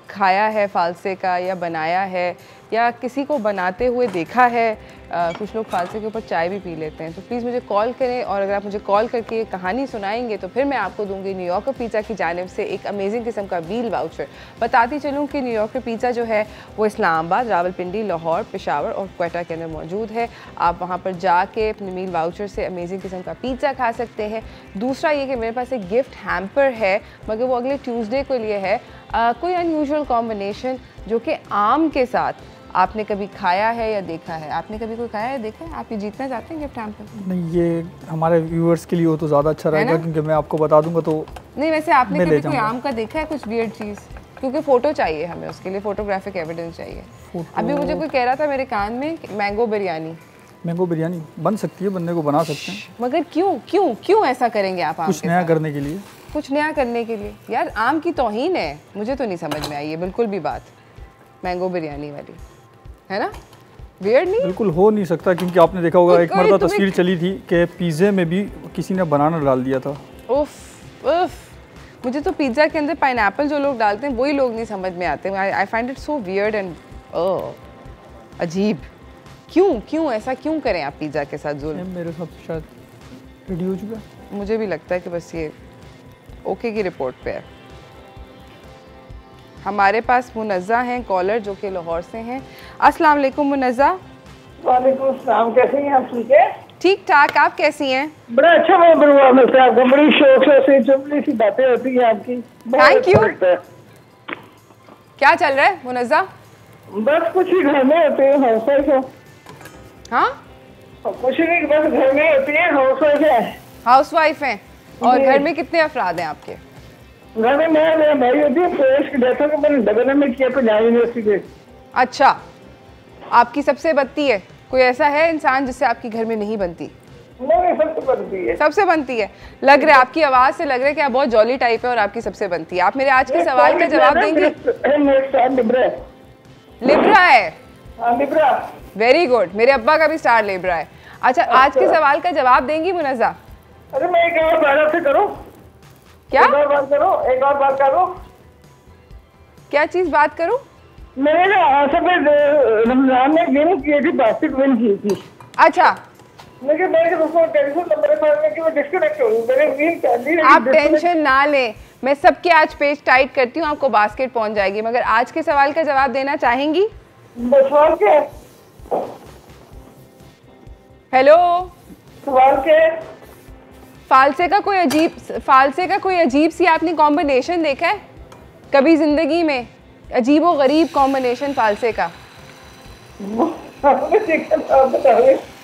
खाया है फालसे का, या बनाया है, या किसी को बनाते हुए देखा है, कुछ लोग फालसे के ऊपर चाय भी पी लेते हैं, तो प्लीज़ मुझे कॉल करें, और अगर आप मुझे कॉल करके ये कहानी सुनाएंगे तो फिर मैं आपको दूंगी न्यूयॉर्कर पिज़्ज़ा की जानिब से एक अमेजिंग किस्म का मील वाउचर। बताती चलूँ कि न्यूयॉर्कर पिज़्ज़ा जो है वो इस्लामाबाद, रावलपिंडी, लाहौर, पेशावर और क्वेटा के अंदर मौजूद है। आप वहाँ पर जाके अपने मील वाउचर से अमेजिंग किस्म का पिज़्ज़ा खा सकते हैं। दूसरा ये कि मेरे पास एक गिफ्ट हैम्पर है, मगर वो अगले ट्यूसडे के लिए है। कोई अनयूजुअल कॉम्बिनेशन जो कि आम के साथ आपने कभी खाया है या देखा है? आपने कभी कोई खाया है, देखा है? आप ये जीतना चाहते हैं गिफ्ट हैम्पर? नहीं, ये हमारे व्यूअर्स के लिए हो तो ज़्यादा अच्छा रहेगा, क्योंकि मैं आपको बता दूंगा तो नहीं। वैसे आपने कभी कोई आम का देखा है कुछ वियर्ड चीज़? क्योंकि फ़ोटो चाहिए हमें, उसके लिए फ़ोटोग्राफिक एविडेंस चाहिए। अभी मुझे कोई कह रहा था मेरे कान में मैंगो बिरयानी। मैंगो बिरयानी बन सकती है, बनने को बना सकते हैं, मगर क्यों क्यों क्यों ऐसा करेंगे आप? आम कुछ नया करने के लिए। कुछ नया करने के लिए? यार आम की तौहीन है, मुझे तो नहीं समझ में आई है बिल्कुल भी बात मैंगो बिरयानी वाली, है ना? वियर्ड नहीं? बिल्कुल हो नहीं सकता, क्योंकि आपने देखा होगा एक मर्दा तस्वीर चली थी कि पिज़्ज़े में भी किसी ने बनाना डाल दिया था। उफ उफ, मुझे तो पिज़्ज़ा के अंदर पाइनएप्पल जो लोग डालते हैं वही लोग नहीं समझ में आते। I find it so weird and अजीब। क्यों क्यों ऐसा क्यों करें आप पिज़्ज़ा के साथ? जुल्म मेरे साथ शायद रेडी हो चुका है। मुझे भी लगता है कि बस ये ओके की रिपोर्ट पे है। हमारे पास मुनज़्ज़ा हैं कॉलर जो कि लाहौर से हैं। अस्सलाम वालेकुम मुनज़्ज़ा। वालेकुम अस्सलाम, कैसी हैं आप? ठीक है, ठीक ठाक, आप कैसी हैं? बड़ा अच्छा प्रोग्राम मिलता है आपका, बड़ी शौक से चुपड़ी सी बातें होती हैं आपकी। Thank you. क्या चल रहा है मुनज़्ज़ा? बस कुछ ही घर में होते हैं, हाउसवाइफ है। हाँ, कुछ नहीं, बस घर में होती है, हाउसवाइफ है। हाउसवाइफ हैं। और घर में कितने अफराद हैं आपके? घर में मैं, मेरा भाई होती है, पेश की डेथ को मैंने डबल में किया पंजाब यूनिवर्सिटी के। अच्छा, आपकी सबसे बनती है? कोई ऐसा है इंसान जिससे आपकी घर में नहीं बनती? नहीं, सबसे बनती है। सबसे बनती है, लग रहा है आपकी आवाज से लग रहा है कि आप बहुत जॉली टाइप है और आपकी सबसे बनती है। आप मेरे आज के सवाल का जवाब देंगे? लिब्रा है। हाँ, लिब्रा। वेरी गुड, मेरे अब्बा का भी स्टार लिब्रा है। अच्छा, आज के सवाल का जवाब देंगी मुनज़्ज़ा? अरे मैं एक और बात से करूं? क्या? एक और बात करो। क्या चीज बात करूं? मैंने ना सब रमजान में गेम की थी, बास्केट विन की थी। अच्छा, लेकिन मेरे दोस्तों टेलीफोन नंबर पर कि वो डिस्कनेक्ट हो गई। मैंने विन कर दी। आप टेंशन ना लें, मैं सबके आज पेज टाइट करती हूँ, आपको बास्केट पहुंच जाएगी। मगर आज के सवाल का जवाब देना चाहेंगी? सवाल क्या है? हेलो, सवाल क्या है? फालसे का कोई अजीब सी आपने कॉम्बिनेशन देखा है कभी जिंदगी में? अजीब व गरीब कॉम्बिनेशन फालसे का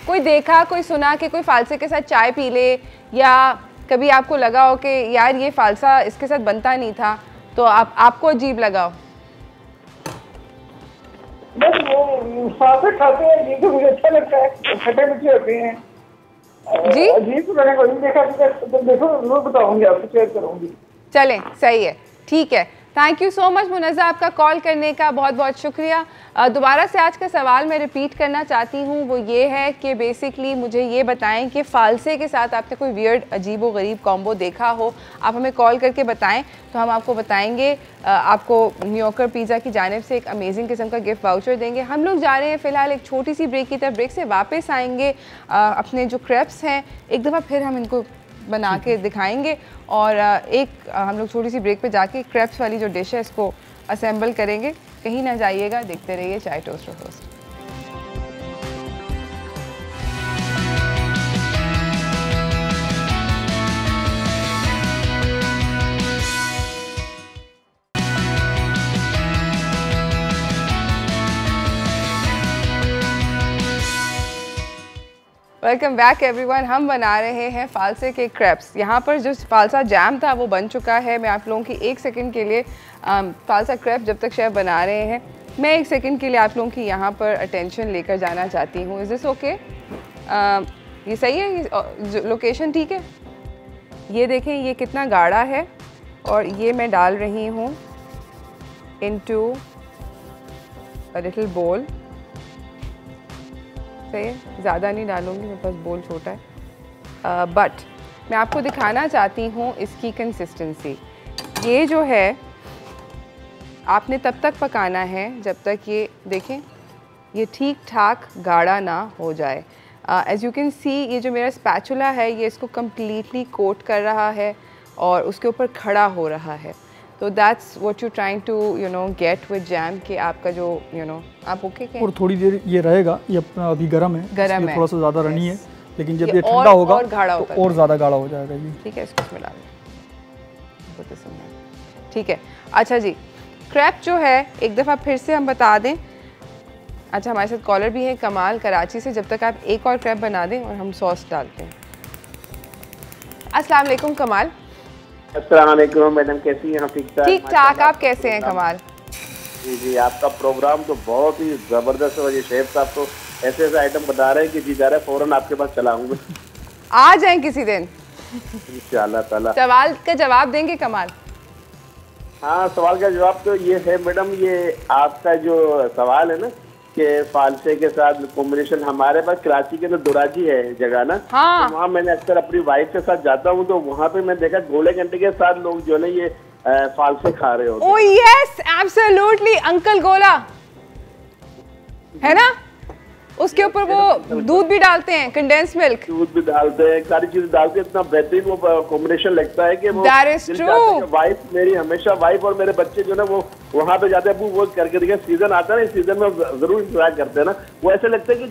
कोई देखा, कोई सुना कि कोई फालसे के साथ चाय पी ले, या कभी आपको लगा हो कि यार ये फालसा इसके साथ बनता नहीं था, तो आपको अजीब लगा हो? बस वो फालसे खाते हैं जी, तो मुझे अच्छा लगता है, खट्टे मीठे होते हैं जी। अजीब तो मैंने कोई देखा, तो देखो जरूर बताऊंगी, आपको शेयर करूंगी। चलें, सही है, ठीक है। Thank you so much Munazza, आपका कॉल करने का बहुत बहुत शुक्रिया। दोबारा से आज का सवाल मैं रिपीट करना चाहती हूँ, वो ये है कि बेसिकली मुझे ये बताएं कि फ़ालसे के साथ आपने कोई वियर्ड अजीब व गरीब कॉम्बो देखा हो, आप हमें कॉल करके बताएं तो हम आपको बताएंगे। आपको न्यूयॉर्कर पिज़्ज़ा की जानिब से एक अमेजिंग किस्म का गिफ्ट वाउचर देंगे। हम लोग जा रहे हैं फ़िलहाल एक छोटी सी ब्रेक की तरफ, ब्रेक से वापस आएंगे, अपने जो क्रेप्स हैं एक दफ़ा फिर हम इनको बना के दिखाएंगे, और हम लोग छोटी सी ब्रेक पे जाके क्रेप्स वाली जो डिश है इसको असेंबल करेंगे। कहीं ना जाइएगा, देखते रहिए चाय toast roast. Welcome back everyone. हम बना रहे हैं फालसे के क्रेप्स। यहाँ पर जो फालसा जैम था वो बन चुका है। मैं आप लोगों की एक सेकंड के लिए फालसा क्रेप जब तक शेफ बना रहे हैं, मैं एक सेकंड के लिए आप लोगों की यहाँ पर अटेंशन लेकर जाना चाहती हूँ। Is this okay? ये सही है? लोकेशन ठीक है? ये देखें ये कितना गाढ़ा है, और ये मैं डाल रही हूँ इनटू अ लिटिल बोल। सही है, ज़्यादा नहीं डालूँगी, मेरे पास बोल छोटा है। बट मैं आपको दिखाना चाहती हूँ इसकी कंसिस्टेंसी। ये जो है आपने तब तक पकाना है जब तक ये देखें ये ठीक ठाक गाढ़ा ना हो जाए। एज़ यू कैन सी ये जो मेरा स्पैचुला है ये इसको कम्प्लीटली कोट कर रहा है और उसके ऊपर खड़ा हो रहा है। तो that's what you trying to get with jam, कि आपका जो आप ओके कहें। और थोड़ी देर ये रहेगा, ये अपना अभी गर्म है, थोड़ा सा ज़्यादा रनी है, लेकिन जब ये ठंडा होगा तो और ज़्यादा गाढ़ा हो जाएगा ये। ठीक है, इसको इसमें डाल दें। ठीक है, अच्छा जी, क्रेप जो है एक दफ़ा फिर से हम बता दें। अच्छा, हमारे साथ कॉलर भी है कमाल कराची से। जब तक आप एक और क्रेप बना दें और हम सॉस डालते हैं। अस्सलाम वालेकुम कमाल। अस्सलाम वालेकुम मैडम, कैसी हैं? ठीक ठाक, आप कैसे हैं कमाल? जी जी, आपका प्रोग्राम तो बहुत ही ज़बरदस्त है। ये शेफ साहब तो ऐसे ऐसे आइटम बता रहे हैं कि जी जा रहा है फ़ौरन आपके पास चला आऊँगा। आ जाएं किसी दिन इंशाअल्लाह ताला। सवाल का जवाब देंगे कमाल? हाँ, सवाल का जवाब तो ये है मैडम, ये आपका जो सवाल है ना कि फालसे के साथ कॉम्बिनेशन, हमारे पास कराची के तो दुराजी है जगह ना, हाँ। तो वहाँ मैंने अक्सर अपनी वाइफ के साथ जाता हूँ, तो वहाँ पे मैं देखा गोले घंटे के साथ लोग जो है ना ये फालसे खा रहे होते हैं। ओह यस, एब्सोल्युटली, अंकल गोला है ना, उसके ऊपर वो दूध भी डालते हैं, कंडेंस मिल्क, दूध भी डालते हैं, सारी चीजें डालते हैं। इतना बेहतरीन वो कॉम्बिनेशन लगता है कि वो वाइफ मेरी हमेशा, वाइफ और मेरे बच्चे जो ना वो वहाँ पे जाते हैं, वो करके देखिए सीजन आता है ना, इस सीजन में जरूर इंतजार करते हैं ना। वो ऐसे लगता है कि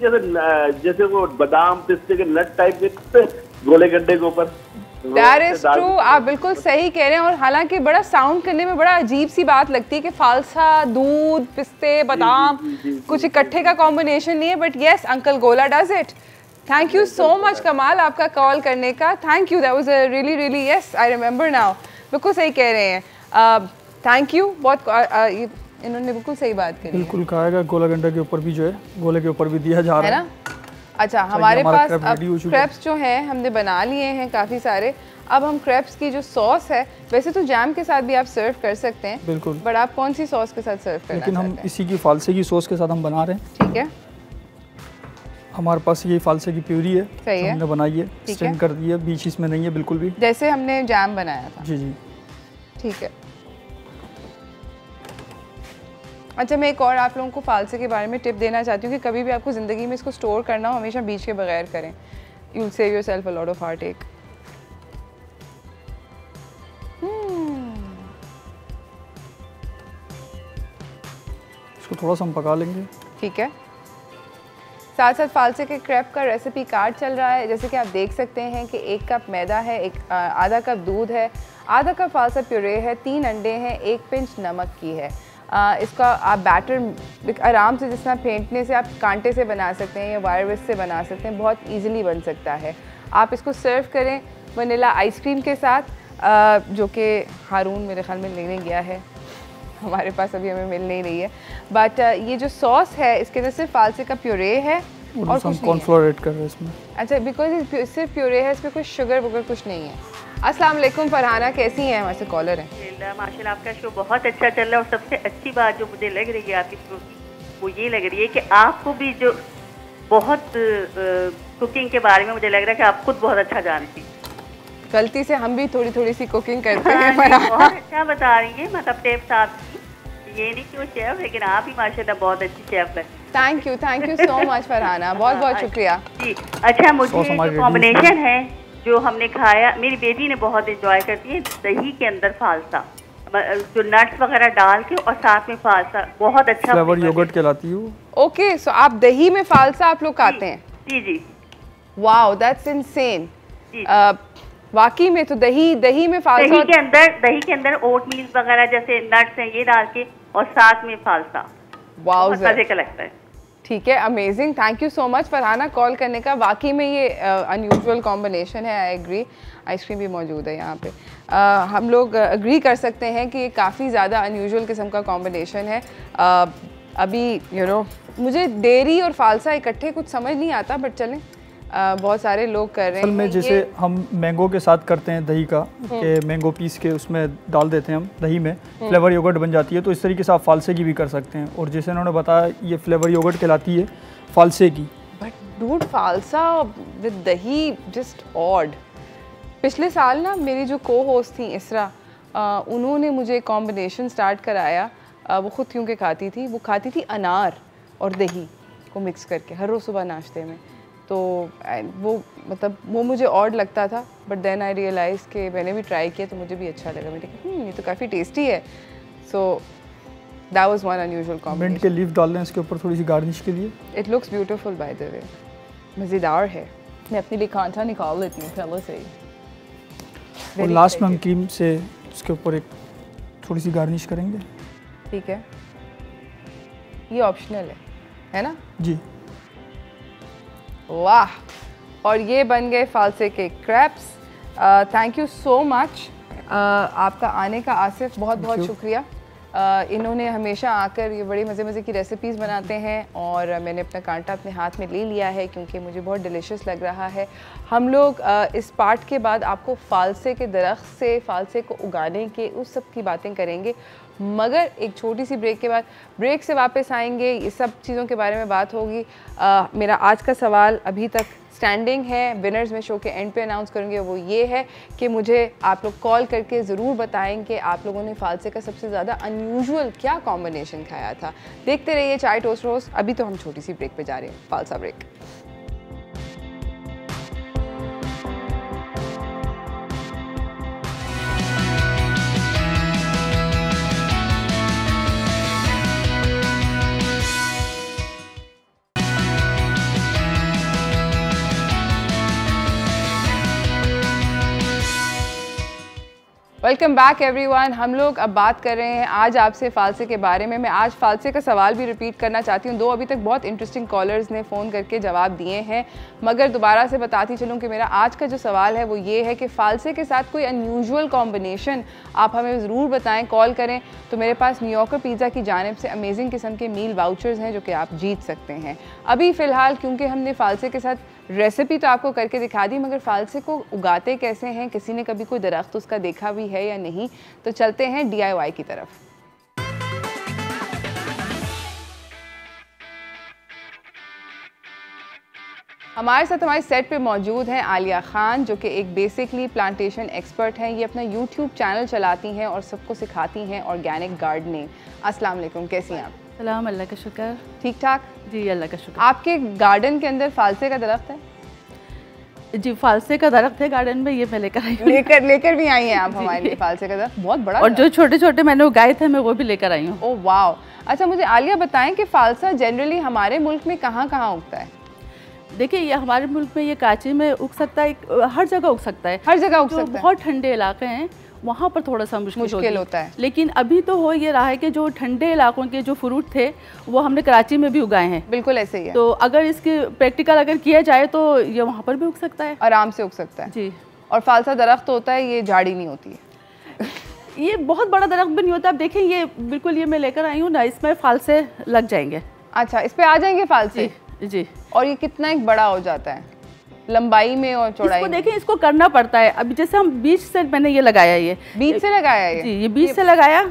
जैसे वो बादाम पिस्ते के नट टाइप के गोले गड्ढे के ऊपर। That is true, आप बिल्कुल सही कह रहे हैं। और हालांकि बड़ा साउंड करने में बड़ा अजीब सी बात लगती है कि फालसा दूध पिस्ते बादाम कुछ इकट्ठे का कॉम्बिनेशन नहीं है, बट यस अंकल गोला does it. Thank you so much कमाल आपका कॉल करने का, thank you, that was really really yes I remember now. बिल्कुल सही कह रहे हैं, थैंक यू। बहुत इन्होंने बिल्कुल सही बात करी, बिल्कुल कहा है। गोला गंडा के ऊपर भी जो है, गोले के ऊपर भी दिया जा रहा है ना। अच्छा, हमारे पास अब क्रेप्स जो हैं हमने बना लिए हैं काफ़ी सारे। अब हम क्रेप्स की जो सॉस है, वैसे तो जैम के साथ भी आप सर्व कर सकते हैं, बिल्कुल, बट आप कौन सी सॉस के साथ सर्व करना लेकिन हम इसी की फालसे की सॉस के साथ हम बना रहे हैं। ठीक है, हमारे पास ये फालसे की प्यूरी है, सही है, हमने बनाई है, स्ट्रेन कर दी है, बीच इसमें नहीं है बिल्कुल भी, जैसे हमने जैम बनाया था। जी जी, ठीक है। अच्छा, मैं एक और आप लोगों को फालसे के बारे में टिप देना चाहती हूँ कि कभी भी आपको ज़िंदगी में इसको स्टोर करना हो, हमेशा बीच के बगैर करें। You will save yourself a lot of heartache. इसको थोड़ा सा हम पका लेंगे। ठीक है। साथ साथ फालसे के क्रेप का रेसिपी कार्ड चल रहा है। जैसे कि आप देख सकते हैं कि 1 कप मैदा है, आधा कप दूध है, आधा कप फालसा प्यूरे है, 3 अंडे हैं, 1 पिंच नमक की है। इसका आप बैटर आराम से, जिस तरह फेंटने से आप कांटे से बना सकते हैं या वायर विस्क से बना सकते हैं, बहुत इजीली बन सकता है। आप इसको सर्व करें वनीला आइसक्रीम के साथ, जो कि हारून मेरे ख्याल में लेने गया है, हमारे पास अभी हमें मिल नहीं रही है। बट ये जो सॉस है इसके अंदर सिर्फ फालसे का प्यूरे है और कुछ कॉर्नफ्लोर ऐड कर रहे हैं इसमें। अच्छा, बिकॉज सिर्फ प्यूरे है, इसमें कोई शुगर वगैरह कुछ नहीं है। अस्सलाम वालेकुम फरहाना, कैसी हैं? हमारे से कॉलर हैं। माशाल्लाह, आपका शो बहुत अच्छा चल रहा है और सबसे अच्छी बात जो मुझे लग रही है आपकी शो की, वो ये लग रही है कि आपको भी जो बहुत कुकिंग के बारे में मुझे लग रहा है कि आप खुद बहुत अच्छा जानती हैं। गलती से हम भी थोड़ी थोड़ी सी कुकिंग करते हैं। बहुत अच्छा बता रही है, मतलब टेप साथ, ये नहीं कि वो शेफ, लेकिन आप ही माशाल्लाह बहुत अच्छी शेफ है। Thank you so much Farhana, बहुत बहुत शुक्रिया जी। अच्छा, मुझे जो कॉम्बिनेशन है जो हमने खाया, मेरी बेटी ने बहुत एंजॉय करती है, दही के अंदर फालसा, जो नट्स वगैरह डाल के और साथ में फालसा, बहुत अच्छा फ्लेवर योगर्ट कहलाती है। ओके, सो आप दही में फालसा आप लोग खाते हैं? जी जी। Wow, that's insane. वाकई में तो दही में फालसा, दही के अंदर ओट मील वगैरह जैसे नट्स हैं ये डाल के और साथ में फालसा, वाओ, मजे का लगता है। ठीक है, amazing, thank you so much Farhana call करने का। वाकई में ये अनयूजुअल कॉम्बिनेशन है, आई एग्री। आइसक्रीम भी मौजूद है यहाँ पे। हम लोग एग्री कर सकते हैं कि ये काफ़ी ज़्यादा अनयूजुअल किस्म का कॉम्बिनेशन है। अभी मुझे डेयरी और फालसा इकट्ठे कुछ समझ नहीं आता, बट चलें, बहुत सारे लोग कर रहे हैं। में जैसे हम मैंगो के साथ करते हैं दही का, कि मैंगो पीस के उसमें डाल देते हैं हम दही में, फ्लेवर योगर्ट बन जाती है, तो इस तरीके से आप फालसे की भी कर सकते हैं। और जैसे उन्होंने बताया, ये फ्लेवर योगर्ट कहलाती है फालसे की। बट डूड, फालसा विद दही जस्ट ऑड। पिछले साल ना मेरी जो को होस्ट थी इसरा, उन्होंने मुझे कॉम्बिनेशन स्टार्ट कराया। वो खुद क्योंकि खाती थी, वो खाती थी अनार और दही को मिक्स करके हर रोज़ सुबह नाश्ते में। तो वो मतलब वो मुझे ऑड लगता था, बट देन आई रियलाइज़ कि मैंने भी ट्राई किया तो मुझे भी अच्छा लगा। मैंने कहा ये तो काफ़ी टेस्टी है। So that was one unusual combination. Mint के लीफ डाल लें इसके ऊपर थोड़ी सी गार्निश के लिए। It looks beautiful by the way, मज़ेदार है। मैं अपने लिए कांटा निकाल लेती हूँ पहले से ही। और लास्ट में हम क्रीम से उसके ऊपर एक थोड़ी सी गार्निश करेंगे। ठीक है, ये ऑप्शनल है ना जी। वाह, और ये बन गए फालसे के craps. Thank you so much आपका आने का, आसिफ, बहुत बहुत शुक्रिया। इन्होंने हमेशा आकर ये बड़ी मज़े मज़े की रेसिपीज़ बनाते हैं और मैंने अपना कांटा अपने हाथ में ले लिया है क्योंकि मुझे बहुत डिलीशियस लग रहा है। हम लोग इस पार्ट के बाद आपको फालसे के दरख्त से फालसे को उगाने के उस सब की बातें करेंगे, मगर एक छोटी सी ब्रेक के बाद, ब्रेक से वापस आएंगे, ये सब चीज़ों के बारे में बात होगी। मेरा आज का सवाल अभी तक स्टैंडिंग है, विनर्स में शो के एंड पे अनाउंस करेंगे। वो ये है कि मुझे आप लोग कॉल करके ज़रूर बताएं कि आप लोगों ने फालसे का सबसे ज़्यादा अनयूजुअल क्या कॉम्बिनेशन खाया था। देखते रहिए चाय टोस्ट रोस्ट। अभी तो हम छोटी सी ब्रेक पे जा रहे हैं, फालसा ब्रेक। Welcome back everyone. हम लोग अब बात कर रहे हैं आज आपसे फ़ालसे के बारे में। मैं आज फ़ालसे का सवाल भी रिपीट करना चाहती हूँ। 2 अभी तक बहुत इंटरेस्टिंग कॉलर्स ने फ़ोन करके जवाब दिए हैं, मगर दोबारा से बताती चलूँ कि मेरा आज का जो सवाल है वो ये है कि फ़ालसे के साथ कोई अनयूजुअल कॉम्बिनेशन आप हमें ज़रूर बताएं। कॉल करें तो मेरे पास न्यूयॉर्कर पिज़्ज़ा की जानिब से अमेजिंग किस्म के मील वाउचर्स हैं जो कि आप जीत सकते हैं। अभी फ़िलहाल क्योंकि हमने फ़ालसे के साथ रेसिपी तो आपको करके दिखा दी, मगर फ़ालसे को उगाते कैसे हैं, किसी ने कभी कोई दरख्त उसका देखा भी है या नहीं, तो चलते हैं DIY की तरफ। हमारे साथ हमारे सेट पे मौजूद हैं आलिया खान, जो कि एक बेसिकली प्लांटेशन एक्सपर्ट हैं। ये अपना YouTube चैनल चलाती हैं और सबको सिखाती हैं ऑर्गेनिक गार्डनिंग। अस्सलाम वालेकुम, कैसी हैं आप? सलाम, अल्लाह का शुक्र। ठीक ठाक जी, अल्लाह का शुक्र। आपके गार्डन के अंदर फ़ालसे का दरख्त है? जी, फ़ालसे का दरख्त है गार्डन में, ये मैं लेकर आई हूँ। लेकर भी आई हैं आप हमारे लिए फ़ालसे का दरख्त? बहुत बड़ा। और जो छोटे छोटे मैंने उगाए थे मैं वो भी लेकर आई हूँ। ओह वाह। अच्छा, मुझे आलिया बताएं कि फ़ालसा जनरली हमारे मुल्क में कहाँ कहाँ उगता है? देखिए, ये हमारे मुल्क में ये कराची में उग सकता है, हर जगह उग सकता है। हर जगह उग सकता है। बहुत ठंडे इलाके हैं वहाँ पर थोड़ा सा मुश्किल होता है। लेकिन अभी तो हो ये रहा है कि जो ठंडे इलाकों के जो फ्रूट थे वो हमने कराची में भी उगाए हैं। बिल्कुल ऐसे ही है। तो अगर इसकी प्रैक्टिकल अगर किया जाए तो ये वहाँ पर भी उग सकता है, आराम से उग सकता है। जी। और फ़ालसा दरख्त होता है, ये झाड़ी नहीं होती है। ये बहुत बड़ा दरख्त भी नहीं होता। आप देखें, ये बिल्कुल, ये मैं लेकर आई हूँ ना, इसमें फ़ालसे लग जाएंगे। अच्छा, इस पे आ जाएंगे फ़ालसे? जी। और ये कितना एक बड़ा हो जाता है लंबाई में और चौड़ाई में? देखें, इसको करना पड़ता है। अभी जैसे हम बीज से, मैंने ये लगाया, ये बीज से लगाया है? जी, ये बीज से लगाया।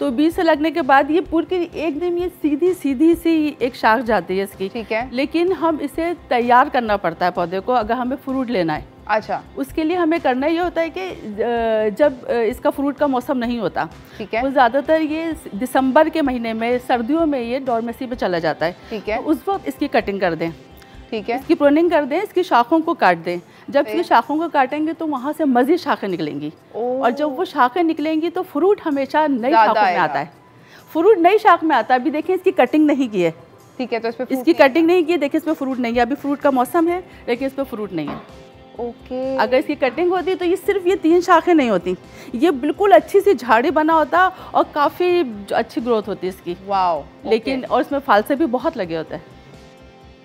तो बीज से लगने के बाद ये पूरी एकदम ये सीधी सीधी सी एक शाख जाती है इसकी। ठीक है। लेकिन हम इसे तैयार करना पड़ता है पौधे को, अगर हमें फ्रूट लेना है। अच्छा। उसके लिए हमें करना ये होता है कि जब इसका फ्रूट का मौसम नहीं होता, ठीक है, वो ज़्यादातर ये दिसंबर के महीने में, सर्दियों में ये डॉर्मेसी पे चला जाता है। ठीक है। तो उस वक्त इसकी कटिंग कर दें। ठीक है। इसकी प्रूनिंग कर दें, इसकी शाखों को काट दें। जब इसकी शाखों को काटेंगे तो वहाँ से मज़ीद शाखें निकलेंगी, और जब वो शाखें निकलेंगी तो फ्रूट हमेशा नई शाखों में आता है। फ्रूट नई शाख में आता है। अभी देखिए, इसकी कटिंग नहीं की है। ठीक है, तो इसकी कटिंग नहीं की है। देखिए, इसमें फ्रूट नहीं है। अभी फ्रूट का मौसम है लेकिन इसमें फ्रूट नहीं है। ओके। अगर इसकी कटिंग होती तो ये सिर्फ ये 3 शाखें नहीं होती, ये बिल्कुल अच्छी सी झाड़ी बना होता और काफ़ी अच्छी ग्रोथ होती है इसकी। वाओ। लेकिन और इसमें फ़ालसे भी बहुत लगे होते हैं।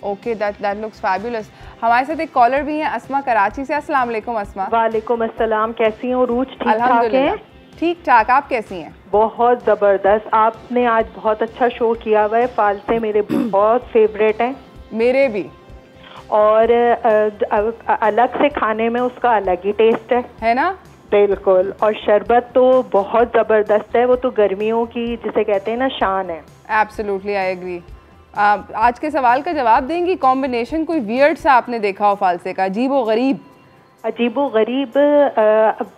Okay, that looks fabulous. हमारे साथ एक कॉलर भी हैं, अस्मा कराची से। अस्सलाम वालेकुम अस्मा। वालेकुम अस्सलाम, कैसी हो रूज? ठीक ठाक है? ठीक ठाक, आप कैसी हैं? बहुत ज़बरदस्त। आपने आज बहुत अच्छा शो किया हुआ है। फ़ालसे मेरे बहुत फेवरेट हैं। मेरे भी। और अलग से खाने में उसका अलग ही टेस्ट है ना? बिल्कुल। और शरबत तो बहुत ज़बरदस्त है, वो तो गर्मियों की जिसे कहते हैं ना शान है। Absolutely, I agree. आज के सवाल का जवाब देंगी। कॉम्बिनेशन कोई वियर्ड सा आपने देखा हो फ़ालसे का, अजीबो गरीब? अजीबो गरीब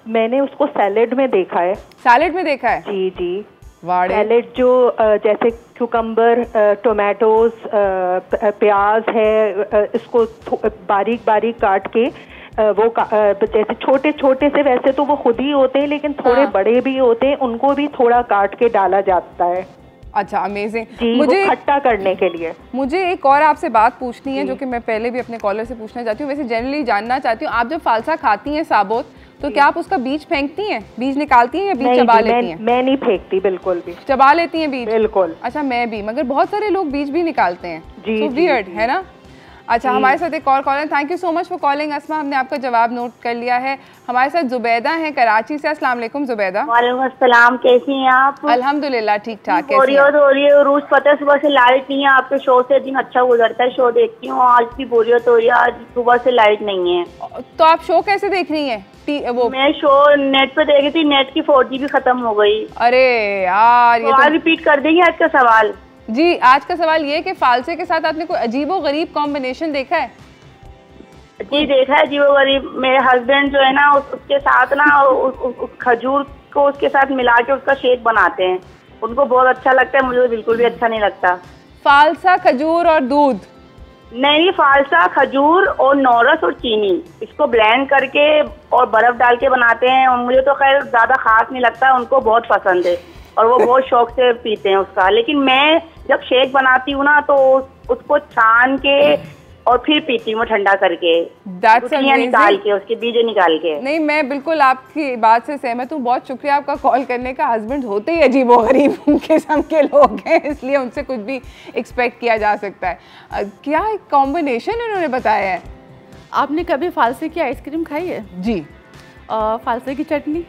मैंने उसको सैलेड में देखा है। सैलेड में देखा है? जी जी। सैलेड जो जैसे क्यूकम्बर, टोमेटोज, प्याज है, इसको बारीक बारीक काट के वो जैसे छोटे छोटे से, वैसे तो वो खुद ही होते हैं लेकिन थोड़े बड़े भी होते हैं, उनको भी थोड़ा काट के डाला जाता है। अच्छा, अमेजिंग। मुझे खट्टा करने के लिए मुझे एक और आपसे बात पूछनी है, जो कि मैं पहले भी अपने कॉलर से पूछना चाहती हूँ। वैसे जनरली जानना चाहती हूँ, आप जब फ़ालसा खाती हैं साबुत, तो क्या आप उसका बीज फेंकती हैं, बीज निकालती हैं या बीज चबा लेती हैं? मैं नहीं फेंकती, बिल्कुल भी। चबा लेती हैं बीज? बिल्कुल। अच्छा, मैं भी, मगर बहुत सारे लोग बीज भी निकालते हैं। जी, so weird, है ना? अच्छा, हमारे साथ एक और caller. Thank you so much for calling Asma, हमने आपका जवाब नोट कर लिया है। हमारे साथ जुबैदा हैं कराची से। अस्सलाम वालेकुम जुबैदा। वालेकुम अस्सलाम, कैसी हैं आप? अल्हम्दुलिल्लाह ठीक ठाक। कैसी हैं? रोज पता है सुबह से लाइट नहीं है, आपके शो से दिन अच्छा गुजरता है, शो देखती हूँ। आज भी बोरियत हो रही है, आज सुबह से लाइट नहीं है। तो आप शो कैसे देख रही हैं? वो मैं शो नेट पे देख रही थी, नेट की 4G भी खत्म हो गई। अरे यार, ये तो रिपीट कर देंगे आज का सवाल? जी, आज का सवाल ये कि फ़ालसे के साथ आपने कोई अजीबो गरीब कॉम्बिनेशन देखा है? जी देखा है अजीबो गरीब। मेरे हस्बैंड जो है ना, उसके साथ ना खजूर को उसके साथ मिला के उसका शेक बनाते हैं, उनको बहुत अच्छा लगता है, मुझे बिल्कुल भी अच्छा नहीं लगता। फ़ालसा, खजूर और दूध? नहीं, फ़ालसा, खजूर और नौरस और चीनी, इसको ब्लेंड करके और बर्फ डाल के बनाते हैं। और मुझे तो खैर ज़्यादा खास नहीं लगता, उनको बहुत पसंद है और वो बहुत शौक से पीते हैं उसका। लेकिन मैं जब शेक बनाती हूँ ना, तो उसको छान के और फिर पीती हूँ ठंडा करके, निकाल के, उसके बीज निकाल के। नहीं, मैं बिल्कुल आपकी बात से सहमत हूँ। बहुत शुक्रिया आपका कॉल करने का। हस्बैंड होते ही अजीबोगरीब किस्म के लोग हैं, इसलिए उनसे कुछ भी एक्सपेक्ट किया जा सकता है। क्या कॉम्बिनेशन इन्होंने बताया है? आपने कभी फालसे की आइसक्रीम खाई है? जी। फालसे की चटनी?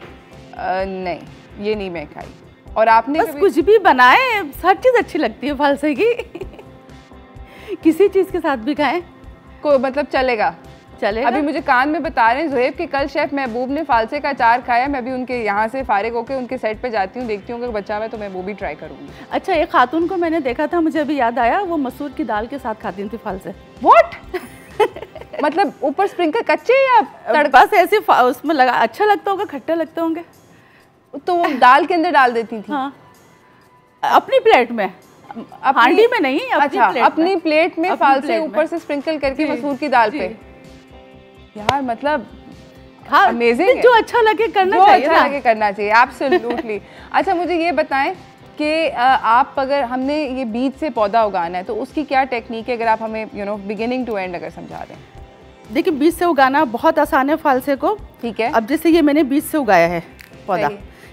नहीं, ये नहीं मैं खाई। और आपने बस कुछ भी बनाए, हर चीज़ अच्छी लगती है फालसे की किसी चीज़ के साथ भी खाएं को मतलब चलेगा। अभी मुझे कान में बता रहे हैं ज़ुहैब कि कल शेफ़ महबूब ने फालसे का अचार खाया। मैं भी उनके यहाँ से फारिग होकर उनके सेट पे जाती हूँ, देखती हूँ अगर बचा हुआ है तो मैं वो भी ट्राई करूँगी। अच्छा, एक खातून को मैंने देखा था, मुझे अभी याद आया, वो मसूर की दाल के साथ खाती थी फालसे। व्हाट मतलब ऊपर स्प्रिंकल कच्चे या तड़का से ऐसे उसमें लगा? अच्छा लगता होगा, खट्टे लगते होंगे, तो वो दाल के अंदर डाल देती थी। हाँ, अपनी प्लेट में, हांडी में नहीं, अपनी प्लेट में फालसे ऊपर से स्प्रिंकल करके मसूर की दाल पे। यार मतलब हाँ, अमेजिंग, जो अच्छा लगे करना चाहिए, अच्छा लगे करना चाहिए, एब्सोल्युटली। अच्छा, मुझे ये बताएं कि आप अगर हमने ये बीज से पौधा उगाना है तो उसकी क्या टेक्निक है, अगर आप हमें बिगिनिंग टू एंड अगर समझा दें। देखिए, बीज से उगाना बहुत आसान है फालसे को। ठीक है। अब जैसे ये मैंने बीज से उगाया है पौधा,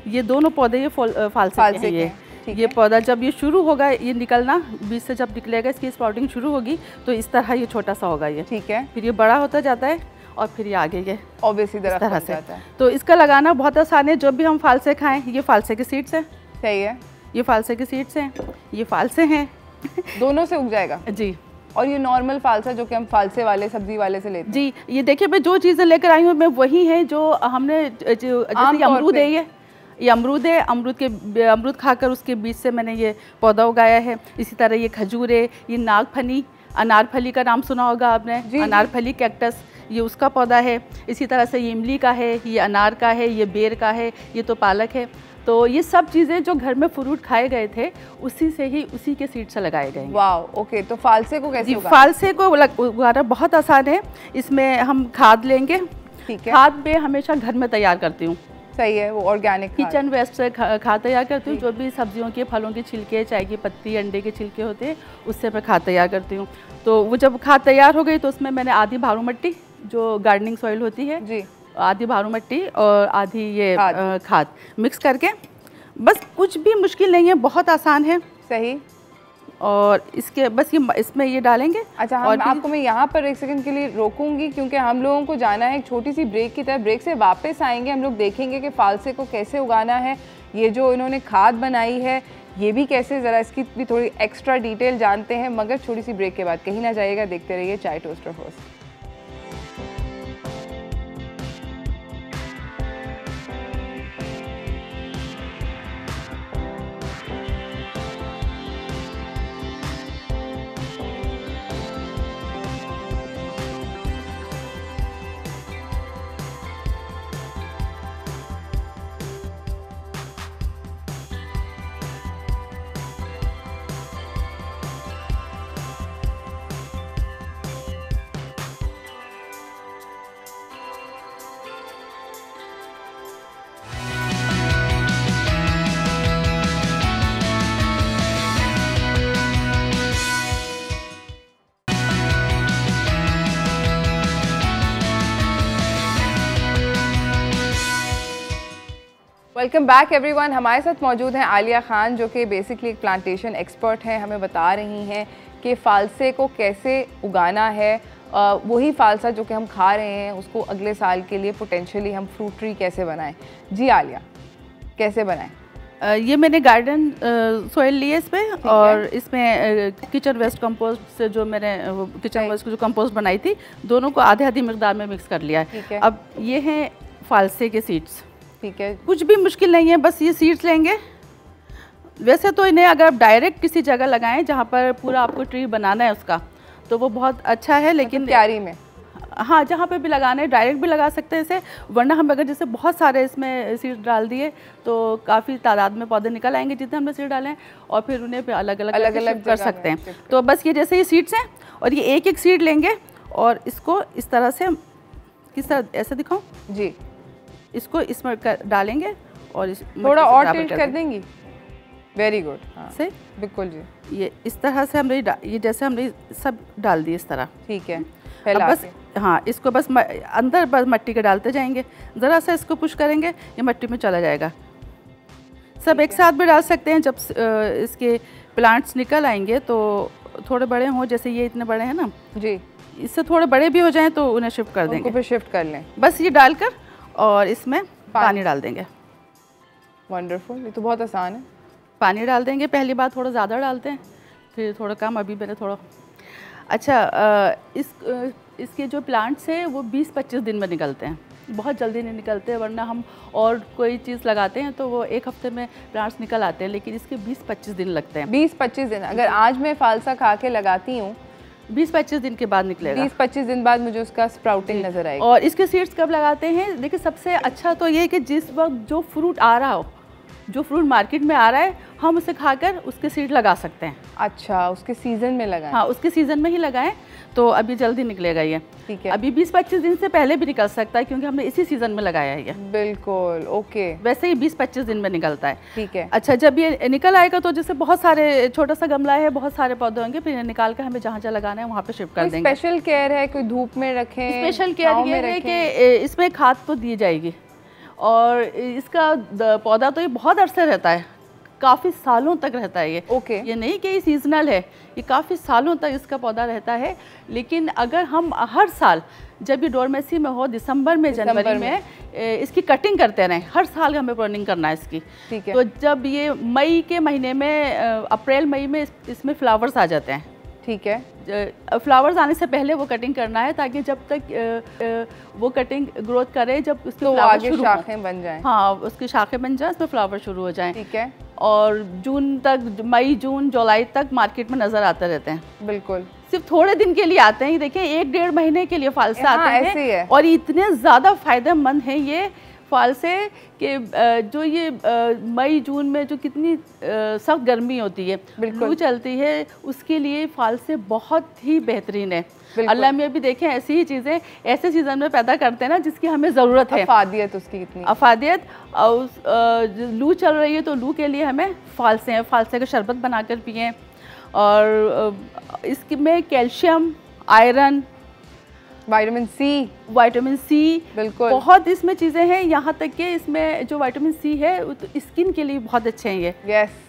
ये दोनों पौधे ये फालसे के हैं। ये पौधा जब ये शुरू होगा, ये निकलना, बीज से जब निकलेगा, इसकी स्प्राउटिंग शुरू होगी तो इस तरह ये छोटा सा होगा ये। ठीक है। फिर ये बड़ा होता जाता है और फिर ये आगे ये ऑब्वियसली इस तरह से। तो इसका लगाना बहुत आसान है। जो भी हम फालसे खाएं, ये फालसे के सीड्स हैं। सही है। ये फालसे के सीड्स हैं, ये फालसे हैं दोनों से उग जाएगा जी। और ये नॉर्मल फालसा जो कि हम फालसे वाले सब्जी वाले से लेते हैं जी। ये देखिए, मैं जो चीज़ें लेकर आई हूँ मैं वही है जो हमने, जैसे अमरूद है, ये अमरूद है, अमरूद खाकर उसके बीज से मैंने ये पौधा उगाया है। इसी तरह ये खजूर है, ये नागफनी, अनारफली का नाम सुना होगा आपने, अनारफली कैक्टस, ये उसका पौधा है। इसी तरह से ये इमली का है, ये अनार का है, ये बेर का है, ये तो पालक है। तो ये सब चीज़ें जो घर में फ्रूट खाए गए थे उसी से ही, उसी के सीड से लगाए गए। वाह, ओके। तो फालसे को कैसे उगाना? फालसे को उगाना बहुत आसान है। इसमें हम खाद लेंगे। ठीक है। खाद मैं हमेशा घर में तैयार करती हूँ। सही है, वो ऑर्गेनिक किचन वेस्ट से खाद तैयार करती हूँ। जो भी सब्जियों के, फलों के छिलके, चाय की पत्ती, अंडे के छिलके होते हैं, उससे मैं खाद तैयार करती हूँ। तो वो जब खाद तैयार हो गई तो उसमें मैंने आधी भारू मिट्टी, जो गार्डनिंग सॉइल होती है जी, आधी भारू मिट्टी और आधी ये खाद मिक्स करके, बस कुछ भी मुश्किल नहीं है, बहुत आसान है। सही। और इसके बस ये इसमें ये डालेंगे। अच्छा, हम आपको मैं यहाँ पर एक सेकंड के लिए रोकूंगी क्योंकि हम लोगों को जाना है एक छोटी सी ब्रेक की तरफ। ब्रेक से वापस आएंगे, हम लोग देखेंगे कि फालसे को कैसे उगाना है, ये जो इन्होंने खाद बनाई है ये भी कैसे, ज़रा इसकी भी थोड़ी एक्स्ट्रा डिटेल जानते हैं, मगर छोटी सी ब्रेक के बाद। कहीं ना जाइएगा, देखते रहिए चाय toaster first. Welcome back everyone. हमारे साथ मौजूद हैं आलिया खान जो कि बेसिकली एक प्लांटेशन एक्सपर्ट हैं। हमें बता रही हैं कि फ़ालसे को कैसे उगाना है, वही फ़ालसा जो कि हम खा रहे हैं उसको अगले साल के लिए पोटेंशियली हम फ्रूट ट्री कैसे बनाएं। जी आलिया, कैसे बनाएं? ये मैंने गार्डन सॉइल लिए इस पर, और इसमें किचन वेस्ट कंपोस्ट से जो मैंने किचन वेस्ट जो कंपोस्ट बनाई थी, दोनों को आधे आधी मकदार में मिक्स कर लिया है। अब ये हैं फ़ालसे के सीड्स। ठीक है। कुछ भी मुश्किल नहीं है, बस ये सीड्स लेंगे। वैसे तो इन्हें अगर आप डायरेक्ट किसी जगह लगाएं जहाँ पर पूरा आपको ट्री बनाना है उसका, तो वो बहुत अच्छा है, लेकिन क्यारी में, हाँ, जहाँ पे भी लगाना है डायरेक्ट भी लगा सकते हैं इसे। वरना हम अगर जैसे बहुत सारे इसमें सीड्स डाल दिए तो काफ़ी तादाद में पौधे निकल आएंगे जितने हमने सीड डाले हैं, और फिर उन्हें अलग अलग कर सकते हैं। तो बस ये जैसे ये सीड्स हैं, और ये एक एक सीड लेंगे और इसको इस तरह से, किस तरह, ऐसे दिखाऊं जी, इसको इसमें डालेंगे और थोड़ा और टिल्ट कर देंगी। Very good. हाँ सही, बिल्कुल जी। ये इस तरह से हमने ये जैसे हमने सब डाल दिए इस तरह, ठीक है। बस हाँ, इसको बस अंदर बस मिट्टी के डालते जाएंगे, ज़रा सा इसको पुश करेंगे ये मिट्टी में चला जाएगा। सब एक साथ भी डाल सकते हैं, जब इसके प्लांट्स निकल आएंगे तो थोड़े बड़े हों, जैसे ये इतने बड़े हैं ना जी, इससे थोड़े बड़े भी हो जाएं तो उन्हें शिफ्ट कर देंगे, फिर शिफ्ट कर लें। बस ये डालकर और इसमें पानी डाल देंगे। वंडरफुल, ये तो बहुत आसान है। पानी डाल देंगे, पहली बार थोड़ा ज़्यादा डालते हैं, फिर थोड़ा कम। अभी मैंने थोड़ा अच्छा इसके जो प्लांट्स हैं वो 20-25 दिन में निकलते हैं, बहुत जल्दी नहीं निकलते, वरना हम और कोई चीज़ लगाते हैं तो वो 1 हफ्ते में प्लांट्स निकल आते हैं, लेकिन इसके 20-25 दिन लगते हैं। 20-25 दिन? अगर आज मैं फालसा खा के लगाती हूँ 20-25 दिन के बाद निकलेगा। 20-25 दिन बाद मुझे उसका स्प्राउटिंग नजर आएगी। और इसके सीड्स कब लगाते हैं? देखिए सबसे अच्छा तो ये कि जिस वक्त जो फ्रूट आ रहा हो, जो फ्रूट मार्केट में आ रहा है, हम उसे खाकर उसके सीड लगा सकते हैं। अच्छा, उसके सीजन में लगाएं? हाँ, उसके सीजन में ही लगाएं तो अभी जल्दी निकलेगा ये। ठीक है। अभी 20-25 दिन से पहले भी निकल सकता है क्योंकि हमने इसी सीजन में लगाया है ये। बिल्कुल, ओके। वैसे ही 20-25 दिन में निकलता है। ठीक है। अच्छा, जब ये निकल आएगा तो जैसे बहुत सारे, छोटा सा गमला है, बहुत सारे पौधे होंगे, फिर निकाल कर हमें जहाँ जहाँ लगाना है वहाँ पे शिफ्ट कर देंगे। स्पेशल केयर है? कोई धूप में रखें? स्पेशल केयर ये है कि इसमें खाद तो दी जाएगी और इसका पौधा तो ये बहुत अरसे रहता है, काफ़ी सालों तक रहता है ये। ओके। ये नहीं कि ये सीजनल है, ये काफ़ी सालों तक इसका पौधा रहता है। लेकिन अगर हम हर साल जब ये डोरमेसी में हो, दिसंबर में, जनवरी में इसकी कटिंग करते रहें, हर साल हमें प्रूनिंग करना है इसकी। ठीक है। तो जब ये मई के महीने में, अप्रैल मई में इसमें फ्लावर्स आ जाते हैं। ठीक है। फ्लावर्स आने से पहले वो कटिंग करना है ताकि जब तक वो कटिंग ग्रोथ करे, जब उसके तो आगे शाखें बन जाएं। हाँ, उसकी शाखें बन जाए, उसमें फ्लावर शुरू हो जाएं। ठीक है। और जून तक, मई जून जुलाई तक मार्केट में नजर आते रहते हैं। बिल्कुल। सिर्फ थोड़े दिन के लिए आते हैं, देखें 1-1.5 महीने के लिए फालसे आते हैं। ऐसे ही है। और इतने ज़्यादा फायदेमंद हैं ये फालसे कि जो ये मई जून में जो कितनी सख्त गर्मी होती है, लू चलती है, उसके लिए फालसे बहुत ही बेहतरीन है। अल्लाह में भी देखें ऐसी ही चीज़ें ऐसे सीज़न में पैदा करते हैं ना जिसकी हमें ज़रूरत है। अफादियत उसकी कितनी अफादियत। और लू चल रही है तो लू के लिए हमें फालसे हैं, फालसे का शरबत बनाकर पिएं। और इसमें कैल्शियम, आयरन, विटामिन सी, बिल्कुल बहुत इसमें चीज़ें हैं। यहाँ तक कि इसमें जो विटामिन सी है वो तो स्किन के लिए बहुत अच्छे हैं ये। यस।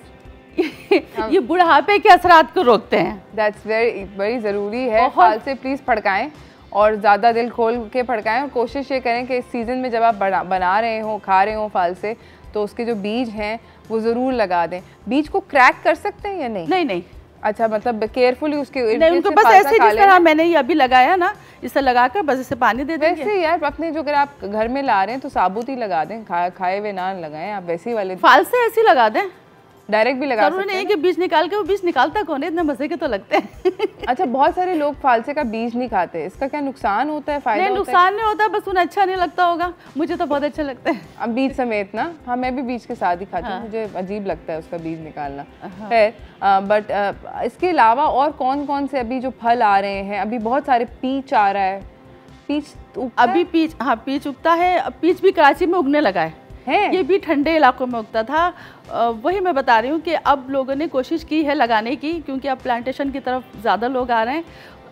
ये बुढ़ापे के असरात को रोकते हैं। दैट्स वेरी ज़रूरी है। फालसे प्लीज़ फड़काएं और ज़्यादा दिल खोल के फड़काएं और कोशिश ये करें कि इस सीज़न में जब आप बना रहे हो, खा रहे हो फालसे, तो उसके जो बीज हैं वो ज़रूर लगा दें। बीज को क्रैक कर सकते हैं या नहीं? नहीं। अच्छा, मतलब केयरफुली उसके नहीं, उनको बस ऐसे जिस तरह मैंने ये अभी लगाया ना, इसे लगाकर बस इसे पानी दे देंगे। वैसे यार अपने जो, अगर आप घर में ला रहे हैं तो साबुत ही लगा दें, खाए हुए ना लगाएं आप, वैसे ही वाले फालसे ऐसे लगा दें, डायरेक्ट भी लगा सकते हैं। जरूरी नहीं कि बीज निकाल के, वो बीज निकालता कौन है, इतने मजे के तो लगते हैं। अच्छा, बहुत सारे लोग फालसे का बीज नहीं खाते, इसका क्या नुकसान होता है, फायदा? नहीं, नुकसान नहीं होता, बस उन्हें अच्छा नहीं लगता होगा, मुझे तो बहुत अच्छा लगता है। अब बीज समेत ना? हाँ, मैं भी बीज के साथ ही खाती हूँ। मुझे अजीब लगता है उसका बीज निकालना। खैर, बट इसके अलावा और कौन कौन से अभी जो फल आ रहे हैं? अभी बहुत सारे पीच आ रहा है। पीच अभी पीच, हाँ पीच उगता है। पीच भी कराची में उगने लगा है। ये भी ठंडे इलाकों में उगता था। वही मैं बता रही हूँ कि अब लोगों ने कोशिश की है लगाने की, क्योंकि अब प्लांटेशन की तरफ ज़्यादा लोग आ रहे हैं।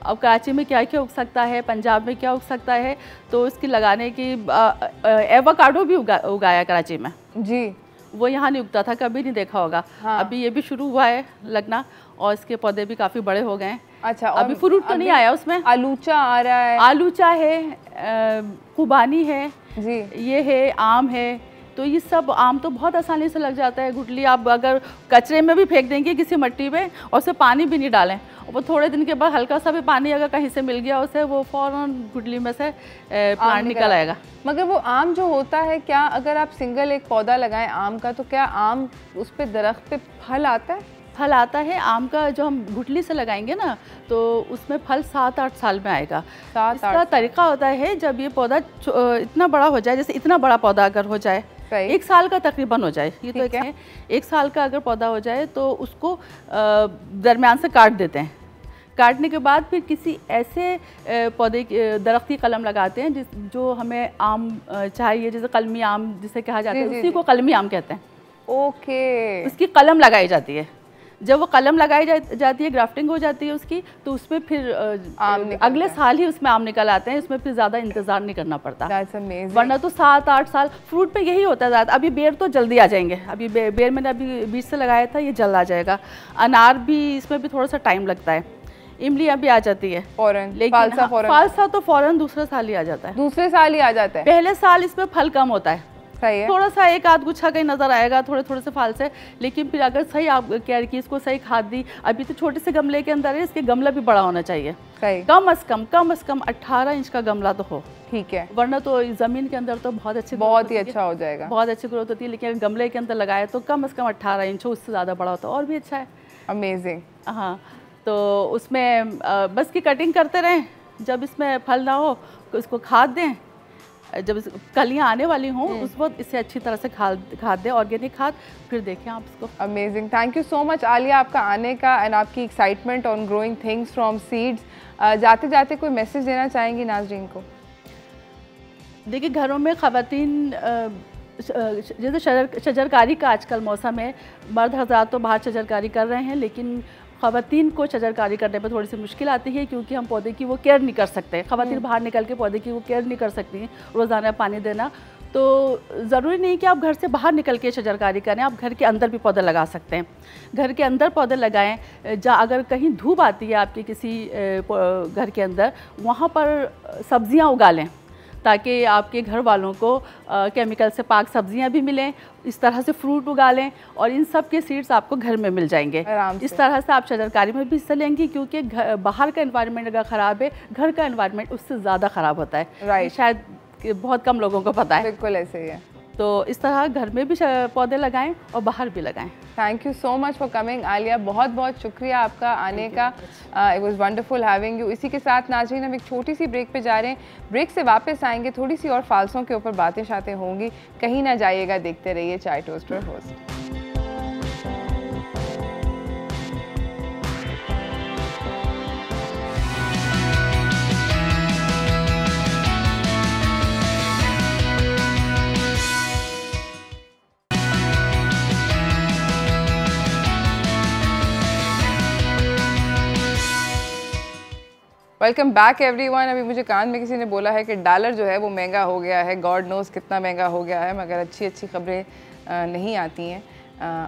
अब कराची में क्या क्या उग सकता है, पंजाब में क्या उग सकता है, तो इसकी लगाने की एवोकाडो भी उगाया कराची में जी। वो यहाँ नहीं उगता था, कभी नहीं देखा होगा। हाँ। अभी ये भी शुरू हुआ है लगना और इसके पौधे भी काफ़ी बड़े हो गए हैं। अच्छा, अभी फ्रूट तो नहीं आया उसमें। आलूचा आ रहा है। आलूचा है, खुबानी है जी, ये है, आम है। तो ये सब आम तो बहुत आसानी से लग जाता है। गुठली आप अगर कचरे में भी फेंक देंगे किसी मिट्टी में और उसे पानी भी नहीं डालें, वो थोड़े दिन के बाद हल्का सा भी पानी अगर कहीं से मिल गया उसे, वो फौरन गुठली में से प्लांट निकल आएगा। मगर वो आम जो होता है, क्या अगर आप सिंगल एक पौधा लगाएं आम का, तो क्या आम उस पे दरख्त पे फल आता है? फल आता है आम का। जो हम गुठली से लगाएंगे ना तो उसमें फल 7-8 साल में आएगा। इसका तरीका होता है, जब ये पौधा इतना बड़ा हो जाए, जैसे इतना बड़ा पौधा अगर हो जाए, 1 साल का तकरीबन हो जाए, ये तो एक साल का अगर पौधा हो जाए तो उसको दरमियान से काट देते हैं। काटने के बाद फिर किसी ऐसे पौधे दरख्त की कलम लगाते हैं जो हमें आम चाहिए, जैसे कलमी आम जिसे कहा जाता है, उसी को कलमी आम कहते हैं। ओके। उसकी कलम लगाई जाती है। जब वो कलम लगाई जाती है, ग्राफ्टिंग हो जाती है उसकी, तो उसमें फिर अगले साल ही उसमें आम निकल आते हैं। इसमें फिर ज़्यादा इंतज़ार नहीं करना पड़ता। वरना तो 7-8 साल फ्रूट पे यही होता है ज़्यादा। अभी बेर तो जल्दी आ जाएंगे। अभी बेर मैंने अभी बीज से लगाया था, ये जल्द आ जाएगा। अनार भी, इसमें भी थोड़ा सा टाइम लगता है। इमली अभी आ जाती है फौरन, लेकिन फालसा तो फौरन दूसरे साल ही आ जाता है। दूसरे साल ही आ जाता है। पहले साल इसमें फल कम होता है, सही है। थोड़ा सा एक आध गुच्छा कहीं नजर आएगा, थोड़े थोड़े से फाल से। लेकिन फिर अगर सही आप केयर की, इसको सही खाद दी, अभी तो छोटे से गमले के अंदर है, इसके गमला भी बड़ा होना चाहिए। सही। कम से कम 18 इंच का गमला तो हो। ठीक है। वरना तो जमीन के अंदर तो बहुत अच्छी, बहुत ही अच्छा हो जाएगा, बहुत अच्छी ग्रोथ होती है। लेकिन अगर गमले के अंदर लगाए तो कम से कम 18 इंच हो, उससे ज़्यादा बड़ा होता है और भी अच्छा है। अमेजिंग। हाँ, तो उसमें बस की कटिंग करते रहें। जब इसमें फल ना हो तो इसको खाद दें। जब कलियाँ आने वाली हों उस वक्त इसे अच्छी तरह से खाद दें, ऑर्गेनिक खाद। फिर देखें आप इसको। Amazing. Thank you so much Alia, आपका आने का एंड आपकी excitement on growing things from seeds. जाते जाते कोई मैसेज देना चाहेंगी नाज़रीन को? देखिए, घरों में ख़वातीन, जैसे शजरकारी का आजकल मौसम है, मर्द हज़रात तो बाहर शजरकारी कर रहे हैं, लेकिन ख़वातीन को शजरकारी करने पर थोड़ी सी मुश्किल आती है, क्योंकि हम पौधे की वो केयर नहीं कर सकते। ख़वातीन बाहर निकल के पौधे की वो केयर नहीं कर सकती, रोज़ाना पानी देना। तो ज़रूरी नहीं कि आप घर से बाहर निकल के शजरकारी करें, आप घर के अंदर भी पौधे लगा सकते हैं। घर के अंदर पौधे लगाएं। जहाँ अगर कहीं धूप आती है आपके किसी घर के अंदर, वहाँ पर सब्ज़ियाँ उगा लें, ताकि आपके घर वालों को केमिकल से पाक सब्जियां भी मिलें। इस तरह से फ्रूट उगा लें और इन सब के सीड्स आपको घर में मिल जाएंगे। इस तरह से आप शजरकारी में भी हिस्सा लेंगी, क्योंकि बाहर का एनवायरनमेंट अगर ख़राब है, घर का एनवायरनमेंट उससे ज़्यादा ख़राब होता है। राइट। शायद बहुत कम लोगों को पता है। बिल्कुल ऐसे ही है। तो इस तरह घर में भी पौधे लगाएं और बाहर भी लगाएं। Thank you so much for coming Alia, बहुत बहुत शुक्रिया आपका आने का। It was wonderful having you. इसी के साथ नाज़रीन, हम एक छोटी सी ब्रेक पे जा रहे हैं। ब्रेक से वापस आएंगे, थोड़ी सी और फालसों के ऊपर बातें शातें होंगी। कहीं ना जाइएगा, देखते रहिए चाय toaster host. Welcome back everyone. अभी मुझे कान में किसी ने बोला है कि डॉलर जो है वो महंगा हो गया है, गॉड नोज़ कितना महंगा हो गया है, मगर अच्छी अच्छी खबरें नहीं आती हैं।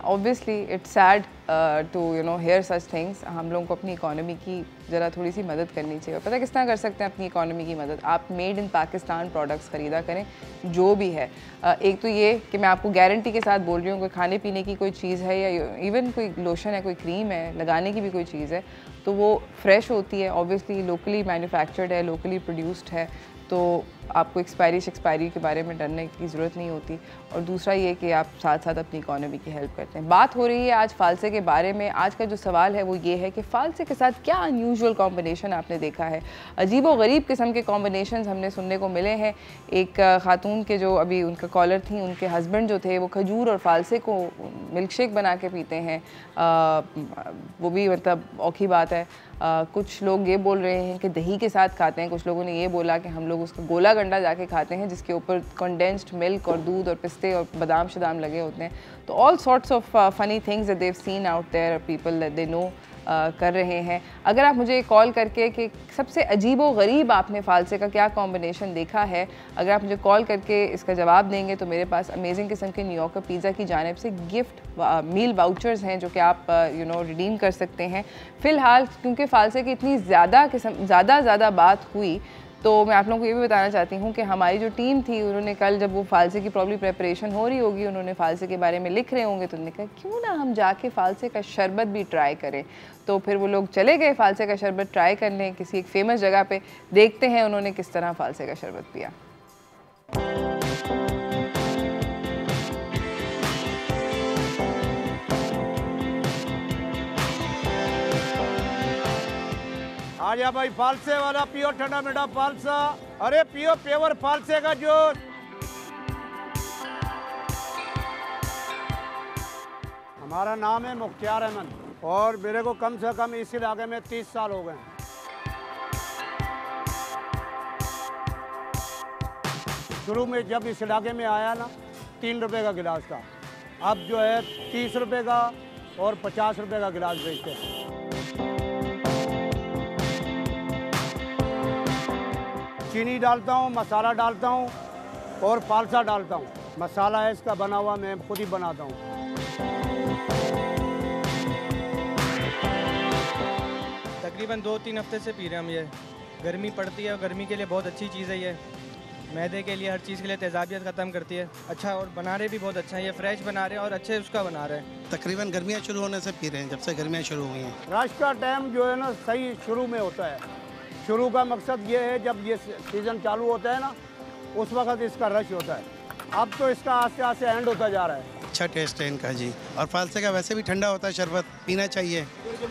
Obviously it's sad to hear such things. हम लोगों को अपनी इकॉनमी की ज़रा थोड़ी सी मदद करनी चाहिए। पता किस तरह कर सकते हैं अपनी इकॉनमी की मदद? आप मेड इन पाकिस्तान प्रोडक्ट्स ख़रीदा करें, जो भी है। एक तो ये कि मैं आपको गारंटी के साथ बोल रही हूँ, कोई खाने पीने की कोई चीज़ है या इवन कोई लोशन है, कोई क्रीम है, लगाने की भी कोई चीज़ है, तो वो फ्रेश होती है, ऑब्वियसली लोकली मैन्युफैक्चर्ड है, लोकली प्रोड्यूस्ड है, तो आपको एक्सपायरी के बारे में डरने की ज़रूरत नहीं होती। और दूसरा ये कि आप साथ साथ अपनी इकॉनमी की हेल्प करते हैं। बात हो रही है आज फ़ालसे के बारे में। आज का जो सवाल है वो ये है कि फ़ालसे के साथ क्या अनयूजुअल कॉम्बिनेशन आपने देखा है? अजीब व गरीब किस्म के कॉम्बिनेशन हमने सुनने को मिले हैं। एक ख़ातून के जो अभी उनका कॉलर थी, उनके हस्बैंड जो थे वो खजूर और फ़ालसे को मिल्क शेक बना के पीते हैं। वो भी मतलब औखी बात है। कुछ लोग ये बोल रहे हैं कि दही के साथ खाते हैं। कुछ लोगों ने ये बोला कि हम लोग उसका गोला गंडा जाके खाते हैं, जिसके ऊपर कंडेंस्ड मिल्क और दूध और पिस्ते और बादाम शदाम लगे होते हैं। तो all sorts of funny things that they have seen out there, people that they know कर रहे हैं। अगर आप मुझे कॉल करके कि सबसे अजीब व गरीब आपने फ़ालसे का क्या कॉम्बिनेशन देखा है, अगर आप मुझे कॉल करके इसका जवाब देंगे तो मेरे पास अमेजिंग किस्म के न्यूयॉर्कर पिज़्ज़ा की जानिब से गिफ्ट मील वाउचर्स हैं, जो कि आप रिडीम कर सकते हैं। फ़िलहाल क्योंकि फ़ालसे की इतनी ज़्यादा बात हुई, तो मैं आप लोगों को ये भी बताना चाहती हूँ कि हमारी जो टीम थी, उन्होंने कल जब वो फ़ालसे की प्रॉब्ली प्रेपरेशन हो रही होगी, उन्होंने फ़ालसे के बारे में लिख रहे होंगे, तो उन्होंने कहा क्यों ना हम जाके फ़ालसे का शरबत भी ट्राई करें। तो फिर वो लोग चले गए फ़ालसे का शरबत ट्राई करने किसी एक फेमस जगह पे। देखते हैं उन्होंने किस तरह फ़ालसे का शरबत पिया। आजा भाई, फालसे वाला पियो, ठंडा मीठा फालसा। अरे पियो प्योर फालसे का जूस। हमारा नाम है मुख्तार अहमद और मेरे को कम से कम इस इलाके में 30 साल हो गए। शुरू में जब इस इलाके में आया ना, 3 रुपए का गिलास था, अब जो है 30 रुपये का और 50 रुपये का गिलास बेचते हैं। चीनी डालता हूँ, मसाला डालता हूँ और फालसा डालता हूँ। मसाला है इसका बना हुआ, मैं खुद ही बनाता हूँ। तकरीबन 2-3 हफ्ते से पी रहे हैं हम ये। गर्मी पड़ती है और गर्मी के लिए बहुत अच्छी चीज़ है ये। मैदे के लिए, हर चीज़ के लिए तेज़ाबियत ख़त्म करती है। अच्छा, और बना रहे भी बहुत अच्छा है, ये फ्रेश बना रहे हैं और अच्छे उसका बना रहे हैं। तकरीबन गर्मियाँ शुरू होने से पी रहे हैं, जब से गर्मियाँ शुरू हुई हैं। रश का टाइम जो है ना सही शुरू में होता है। शुरू का मकसद ये है, जब ये सीज़न चालू होता है ना उस वक्त इसका रश होता है। अब तो इसका आस्ते आस्ते एंड होता जा रहा है। अच्छा टेस्ट है इनका जी। और फालसे का वैसे भी ठंडा होता है शरबत, पीना चाहिए,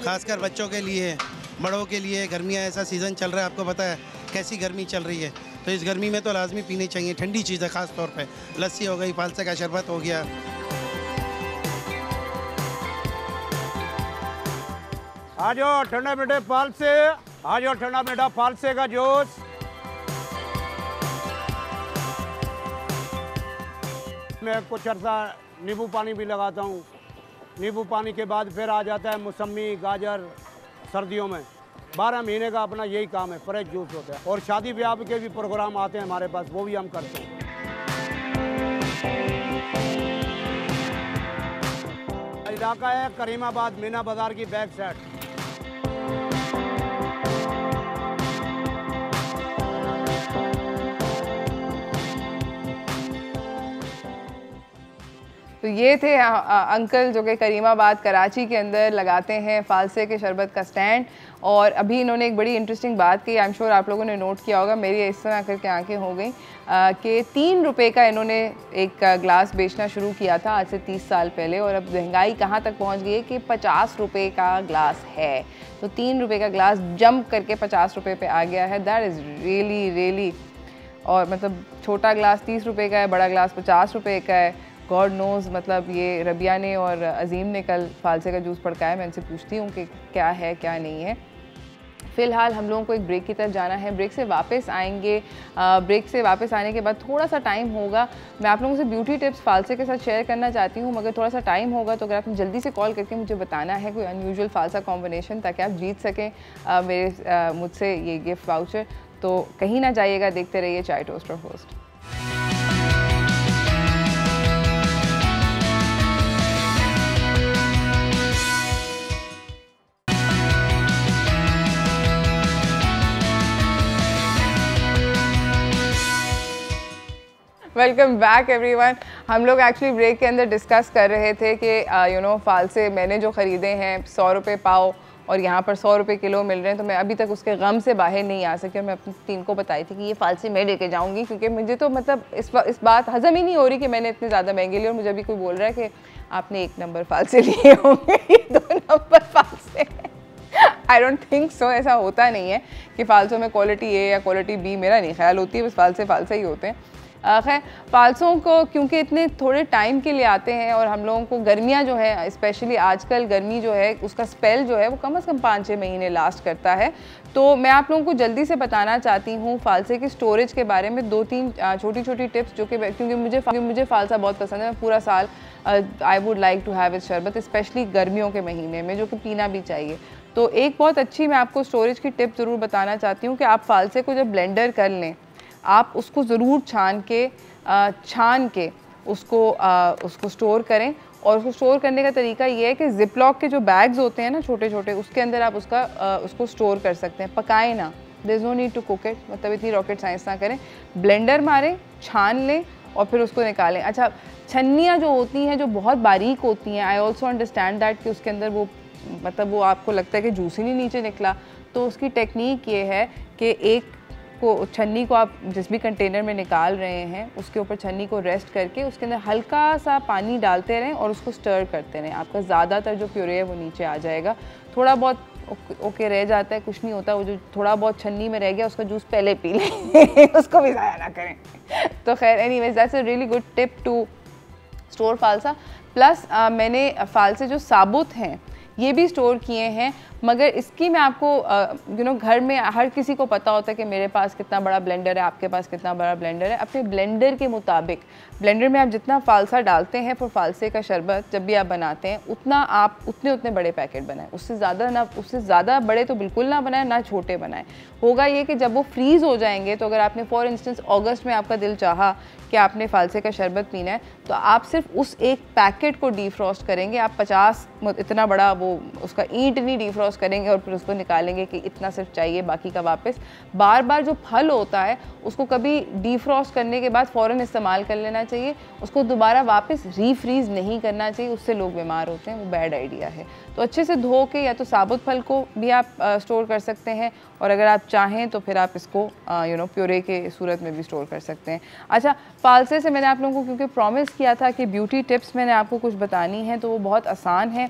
खासकर बच्चों के लिए, बड़ों के लिए। गर्मियाँ ऐसा सीज़न चल रहा है, आपको पता है कैसी गर्मी चल रही है, तो इस गर्मी में तो लाजमी पीनी चाहिए। ठंडी चीज़ है, ख़ास तौर पे लस्सी हो गई, फालसे का शरबत हो गया। आ जाओ ठंडा मीठे फालसे, आ जाओ ठंडा मीठा फालसे का जूस। मैं कुछ अर्सा नींबू पानी भी लगाता हूँ। नींबू पानी के बाद फिर आ जाता है मौसमी, गाजर। सर्दियों में 12 महीने का अपना यही काम है, फ्रेश जूस होता है। और शादी ब्याह के भी प्रोग्राम आते हैं हमारे पास, वो भी हम करते हैं। इलाका है करीमाबाद, मीना बाजार की बैक साइड। तो ये थे अंकल जो कि करीमाबाद कराची के अंदर लगाते हैं फालसे के शरबत का स्टैंड। और अभी इन्होंने एक बड़ी इंटरेस्टिंग बात की, आई एम श्योर आप लोगों ने नोट किया होगा, मेरी इस तरह करके आंखें हो गई कि 3 रुपये का इन्होंने एक ग्लास बेचना शुरू किया था आज से 30 साल पहले, और अब महंगाई कहाँ तक पहुँच गई है कि 50 रुपये का ग्लास है। तो 3 रुपये का ग्लास जंप करके 50 रुपये पे आ गया है। दैट इज़ रियली और मतलब छोटा ग्लास 30 रुपये का है, बड़ा ग्लास 50 रुपये का है। गॉड नोज़, मतलब ये रबिया ने और अजीम ने कल फालसे का जूस पड़काया। मैं इनसे पूछती हूँ कि क्या है क्या नहीं है। फ़िलहाल हम लोगों को एक ब्रेक की तरफ जाना है, ब्रेक से वापस आएंगे। ब्रेक से वापस आने के बाद थोड़ा सा टाइम होगा, मैं आप लोगों से ब्यूटी टिप्स फालसे के साथ शेयर करना चाहती हूँ, मगर थोड़ा सा टाइम होगा तो अगर आपने जल्दी से कॉल करके मुझे बताना है कोई अनयूजुअल फालसा कॉम्बिनेशन, ताकि आप जीत सकें मुझसे ये गिफ्ट वाउचर। तो कहीं ना जाइएगा, देखते रहिए चाय टोस्ट और होस्ट। Welcome back everyone. हम लोग एक्चुअली ब्रेक के अंदर डिस्कस कर रहे थे कि फालसे मैंने जो ख़रीदे हैं 100 रुपये पाव और यहाँ पर 100 रुपये किलो मिल रहे हैं, तो मैं अभी तक उसके गम से बाहर नहीं आ सकी। और मैं अपनी टीम को बताई थी कि ये फालसे मैं लेके जाऊँगी, क्योंकि मुझे तो मतलब इस बात हज़म ही नहीं हो रही कि मैंने इतने ज़्यादा महंगे लिए। और मुझे अभी कोई बोल रहा है कि आपने 1 नंबर फालसे लिए होंगे, ये 2 नंबर फालसे। आई डोंट थिंक सो, ऐसा होता नहीं है कि फ़ालसों में क्वालिटी ए या क्वालिटी बी, मेरा नहीं ख्याल होती है, बस फालसे ही होते हैं। खैर, फालसों को क्योंकि इतने थोड़े टाइम के लिए आते हैं और हम लोगों को गर्मियाँ जो है, स्पेशली आजकल गर्मी जो है उसका स्पेल जो है वो कम से कम 5-6 महीने लास्ट करता है। तो मैं आप लोगों को जल्दी से बताना चाहती हूँ फालसे की स्टोरेज के बारे में 2-3 छोटी टिप्स, जो कि क्योंकि मुझे फालसा बहुत पसंद है। मैं पूरा साल I would like to have इस शरबत, स्पेशली गर्मियों के महीने में, जो कि पीना भी चाहिए। तो एक बहुत अच्छी मैं आपको स्टोरेज की टिप ज़रूर बताना चाहती हूँ कि आप फालसे को जब ब्लेंडर कर लें, आप उसको ज़रूर छान के उसको स्टोर करें। और उसको स्टोर करने का तरीका ये है कि जिप लॉक के जो बैग्स होते हैं ना छोटे छोटे, उसके अंदर आप उसको स्टोर कर सकते हैं। पकाएं ना, there is no need to cook it, मतलब इतनी रॉकेट साइंस ना करें। ब्लेंडर मारें, छान लें और फिर उसको निकालें। अच्छा, छन्नियाँ जो होती हैं जो बहुत बारीक होती हैं, आई ऑल्सो अंडरस्टैंड दैट कि उसके अंदर वो आपको लगता है कि जूस ही नहीं नीचे निकला। तो उसकी टेक्निक ये है कि छन्नी को आप जिस भी कंटेनर में निकाल रहे हैं उसके ऊपर छन्नी को रेस्ट करके उसके अंदर हल्का सा पानी डालते रहें और उसको स्टर करते रहें। आपका ज़्यादातर जो प्यूरे है वो नीचे आ जाएगा। थोड़ा बहुत ओके रह जाता है, कुछ नहीं होता। वो जो थोड़ा बहुत छन्नी में रह गया उसका जूस पहले पी लें उसको भी ज़ाया ना करें। तो खैर, anyways that's a really good tip to store falsa. Plus मैंने फालसे जो साबुत हैं ये भी स्टोर किए हैं। मगर इसकी मैं आपको घर में हर किसी को पता होता है कि मेरे पास कितना बड़ा ब्लेंडर है, आपके पास कितना बड़ा ब्लेंडर है। अपने ब्लेंडर के मुताबिक ब्लेंडर में आप जितना फालसा डालते हैं फॉर फालसे का शरबत जब भी आप बनाते हैं, उतना आप उतने बड़े पैकेट बनाएं। उससे ज़्यादा बड़े तो बिल्कुल ना बनाएं, ना छोटे बनाएं। होगा ये कि जब वो फ्रीज़ हो जाएंगे, तो अगर आपने फॉर इंस्टेंस अगस्त में आपका दिल चाहा कि आपने फालसे का शरबत पीना है, तो आप सिर्फ उस एक पैकेट को डीफ्रॉस्ट करेंगे। आप 50 इतना बड़ा वो उसका ईंट नहीं डीफ्रॉस्ट करेंगे और फिर उसको निकालेंगे कि इतना सिर्फ चाहिए, बाकी का वापस। बार बार जो फल होता है उसको कभी डीफ्रॉस्ट करने के बाद फ़ौरन इस्तेमाल कर लेना चाहिए, उसको दोबारा वापस रीफ्रीज़ नहीं करना चाहिए, उससे लोग बीमार होते हैं, वो बैड आइडिया है। तो अच्छे से धो के या तो साबुत फल को भी आप स्टोर कर सकते हैं, और अगर आप चाहें तो फिर आप इसको प्योरे के सूरत में भी स्टोर कर सकते हैं। अच्छा, फालसे से मैंने आप लोगों को क्योंकि प्रॉमिस किया था कि ब्यूटी टिप्स मैंने आपको कुछ बतानी है, तो वो बहुत आसान है।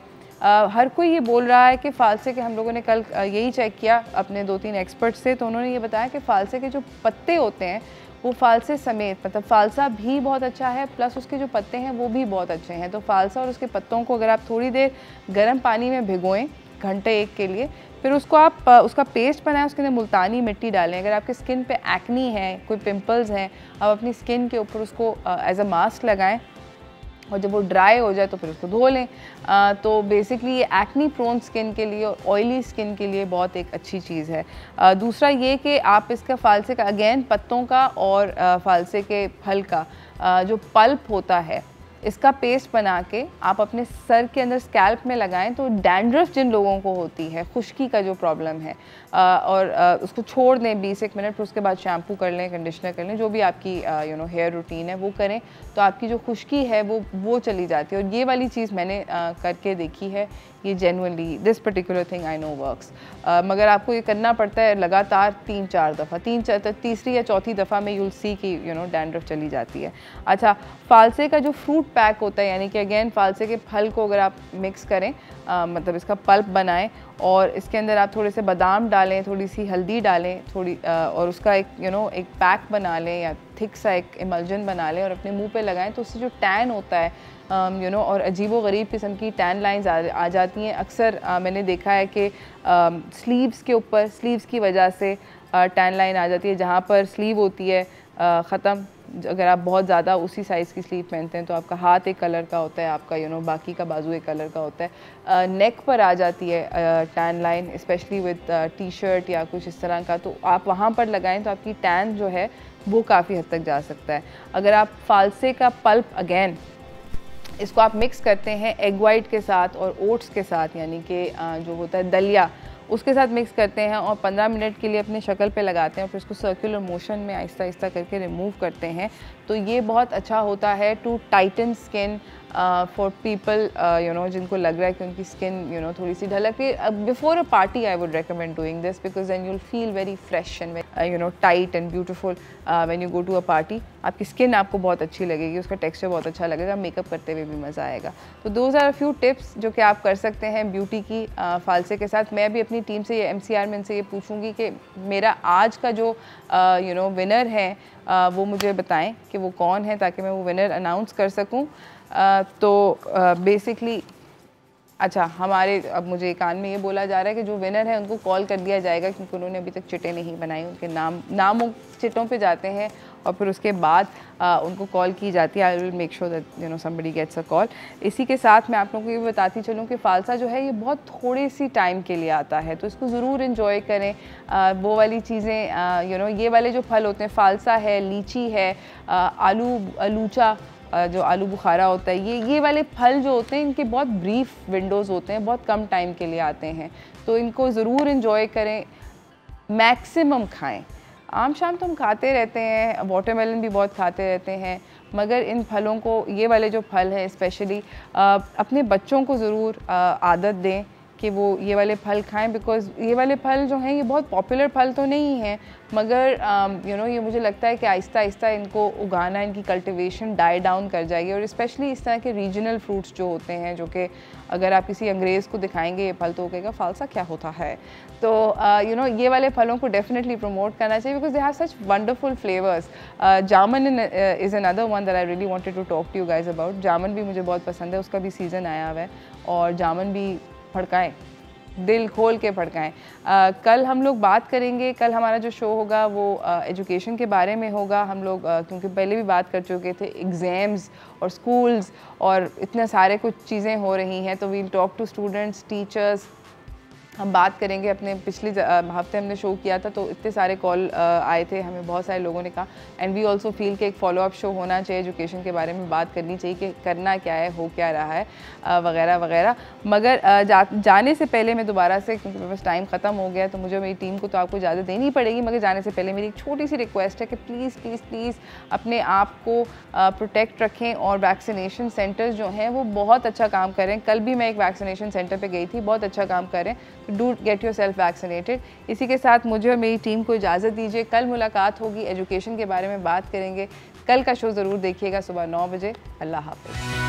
हर कोई ये बोल रहा है कि फ़ालसे के, हम लोगों ने कल यही चेक किया अपने 2-3 एक्सपर्ट से, तो उन्होंने ये बताया कि फ़ालसे के जो पत्ते होते हैं वो फ़ालसे समेत, मतलब फ़ालसा भी बहुत अच्छा है प्लस उसके जो पत्ते हैं वो भी बहुत अच्छे हैं। तो फ़ालसा और उसके पत्तों को अगर आप थोड़ी देर गर्म पानी में भिगोएं, घंटे 1 के लिए, फिर उसको आप उसका पेस्ट बनाएं, उसके अंदर मुल्तानी मिट्टी डालें। अगर आपके स्किन पे एक्नी है, कोई पिंपल्स हैं, आप अपनी स्किन के ऊपर उसको एज अ मास्क लगाएं, और जब वो ड्राई हो जाए तो फिर उसको धो लें। तो बेसिकली ये एक्नी प्रोन स्किन के लिए और ऑयली स्किन के लिए बहुत एक अच्छी चीज़ है। दूसरा ये कि आप इसका फ़ालसे का, अगेन पत्तों का और फ़ालसे के फल का जो पल्प होता है, इसका पेस्ट बना के आप अपने सर के अंदर स्कैल्प में लगाएं, तो डैंड्रफ जिन लोगों को होती है, खुश्की का जो प्रॉब्लम है, और उसको छोड़ दें 20-1 मिनट, फिर उसके बाद शैम्पू कर लें, कंडीशनर कर लें, जो भी आपकी हेयर रूटीन है वो करें, तो आपकी जो खुश्की है वो चली जाती है। और ये वाली चीज़ मैंने करके देखी है, ये genuinely this particular thing I know works. मगर आपको ये करना पड़ता है लगातार 3-4 दफ़ा, तीसरी या चौथी दफ़ा में यूल सी कि डैंड्रफ चली जाती है। अच्छा, फ़ालसे का जो फ्रूट पैक होता है, यानी कि अगेन फ़ालसे के फल को अगर आप मिक्स करें, मतलब इसका पल्प बनाएं और इसके अंदर आप थोड़े से बादाम डालें, थोड़ी सी हल्दी डालें, और उसका एक एक पैक बना लें या थिक सा एक इमल्जन बना लें और अपने मुंह पे लगाएं, तो उससे जो टैन होता है और अजीबो गरीब किस्म की टैन लाइंस आ जाती हैं। अक्सर मैंने देखा है कि स्लीव्स के ऊपर, स्लीव्स की वजह से टैन लाइन आ जाती है, जहाँ पर स्लीव होती है ख़त्म, अगर आप बहुत ज़्यादा उसी साइज़ की स्लीव पहनते हैं तो आपका हाथ एक कलर का होता है, आपका बाकी का बाजू एक कलर का होता है। नेक पर आ जाती है tan line, specially with T shirt या कुछ इस तरह का, तो आप वहाँ पर लगाएं तो आपकी टैन जो है वो काफ़ी हद तक जा सकता है। अगर आप फ़ालसे का पल्प, अगेन इसको आप मिक्स करते हैं एग वाइट के साथ और ओट्स के साथ, यानी कि जो होता है दलिया, उसके साथ मिक्स करते हैं और 15 मिनट के लिए अपनी शक्ल पे लगाते हैं, फिर उसको सर्कुलर मोशन में आहिस्ता आहिस्ता करके रिमूव करते हैं, तो ये बहुत अच्छा होता है to tighten skin for people जिनको लग रहा है कि उनकी स्किन थोड़ी सी ढलक है। Before a party I would recommend doing this, because then you'll feel very fresh and tight and beautiful when you go to a party. आपकी स्किन आपको बहुत अच्छी लगेगी, उसका टेक्सचर बहुत अच्छा लगेगा, मेकअप करते हुए भी मज़ा आएगा। तो those are a few tips जो कि आप कर सकते हैं ब्यूटी की फ़ालसे के साथ। मैं भी अपनी टीम से, ये MCR में इनसे ये पूछूंगी कि मेरा आज का जो विनर है वो मुझे बताएं कि वो कौन है, ताकि मैं वो विनर अनाउंस कर सकूं। तो बेसिकली अच्छा, हमारे अब मुझे कान में ये बोला जा रहा है कि जो विनर है उनको कॉल कर दिया जाएगा, क्योंकि उन्होंने अभी तक चिटें नहीं बनाई, उनके नामों चिटों पे जाते हैं और फिर उसके बाद उनको कॉल की जाती है। I will make sure that somebody gets a call. इसी के साथ मैं आप लोगों को ये बताती चलूँ कि फ़ालसा जो है ये बहुत थोड़ी सी टाइम के लिए आता है, तो इसको ज़रूर इन्जॉय करें। वो वाली चीज़ें ये वाले जो फल होते हैं, फ़ालसा है, लीची है, आलूचा जो आलू बुखारा होता है, ये वाले फल जो होते हैं इनके बहुत ब्रीफ विंडोज़ होते हैं, बहुत कम टाइम के लिए आते हैं, तो इनको ज़रूर इन्जॉय करें, मैक्सिमम खाएं। आम शाम तो हम खाते रहते हैं, वाटरमेलन भी बहुत खाते रहते हैं, मगर इन फलों को, ये वाले जो फल हैं स्पेशली, अपने बच्चों को ज़रूर आदत दें कि वो ये वाले फल खाएं, बिकॉज़ ये वाले फल जो हैं ये बहुत पॉपुलर फल तो नहीं हैं, मगर ये मुझे लगता है कि आहिस्ता आहिस्ता इनको उगाना, इनकी कल्टिवेशन डाई डाउन कर जाएगी। और स्पेशली इस तरह के रीजनल फ्रूट्स जो होते हैं, जो कि अगर आप किसी अंग्रेज़ को दिखाएंगे ये फल तो वो कहेगा फ़ालसा क्या होता है, तो ये वाले फलों को डेफिनेटली प्रमोट करना चाहिए, because they have such wonderful flavours. Jamun is another one that I really wanted to talk to you guys about. जामन भी मुझे बहुत पसंद है, उसका भी सीज़न आया हुआ है और जामन भी भड़काएं, दिल खोल के भड़काएं। कल हम लोग बात करेंगे, कल हमारा जो शो होगा वो एजुकेशन के बारे में होगा। हम लोग क्योंकि पहले भी बात कर चुके थे एग्ज़ाम्स और स्कूल्स और इतने सारे कुछ चीज़ें हो रही हैं, तो we'll talk to students, teachers. हम बात करेंगे, अपने पिछले हफ्ते हमने शो किया था तो इतने सारे कॉल आए थे, हमें बहुत सारे लोगों ने कहा एंड वी आल्सो फील कि एक फॉलो अप शो होना चाहिए, एजुकेशन के बारे में बात करनी चाहिए कि करना क्या है, हो क्या रहा है वगैरह वगैरह। मगर जाने से पहले मैं दोबारा से, क्योंकि मेरे पास टाइम ख़त्म हो गया तो मुझे मेरी टीम को तो आपको इजाज़त देनी पड़ेगी, मगर जाने से पहले मेरी एक छोटी सी रिक्वेस्ट है कि प्लीज़ प्लीज़ प्लीज़ अपने आप को प्रोटेक्ट रखें और वैक्सीनेशन सेंटर्स जो हैं वो बहुत अच्छा काम करें। कल भी मैं एक वैक्सीनेशन सेंटर पे गई थी, बहुत अच्छा काम करें, do get your self vaccinated. इसी के साथ मुझे और मेरी टीम को इजाज़त दीजिए, कल मुलाकात होगी, एजुकेशन के बारे में बात करेंगे। कल का शो ज़रूर देखिएगा सुबह 9 बजे। अल्लाह हाफ़िज़।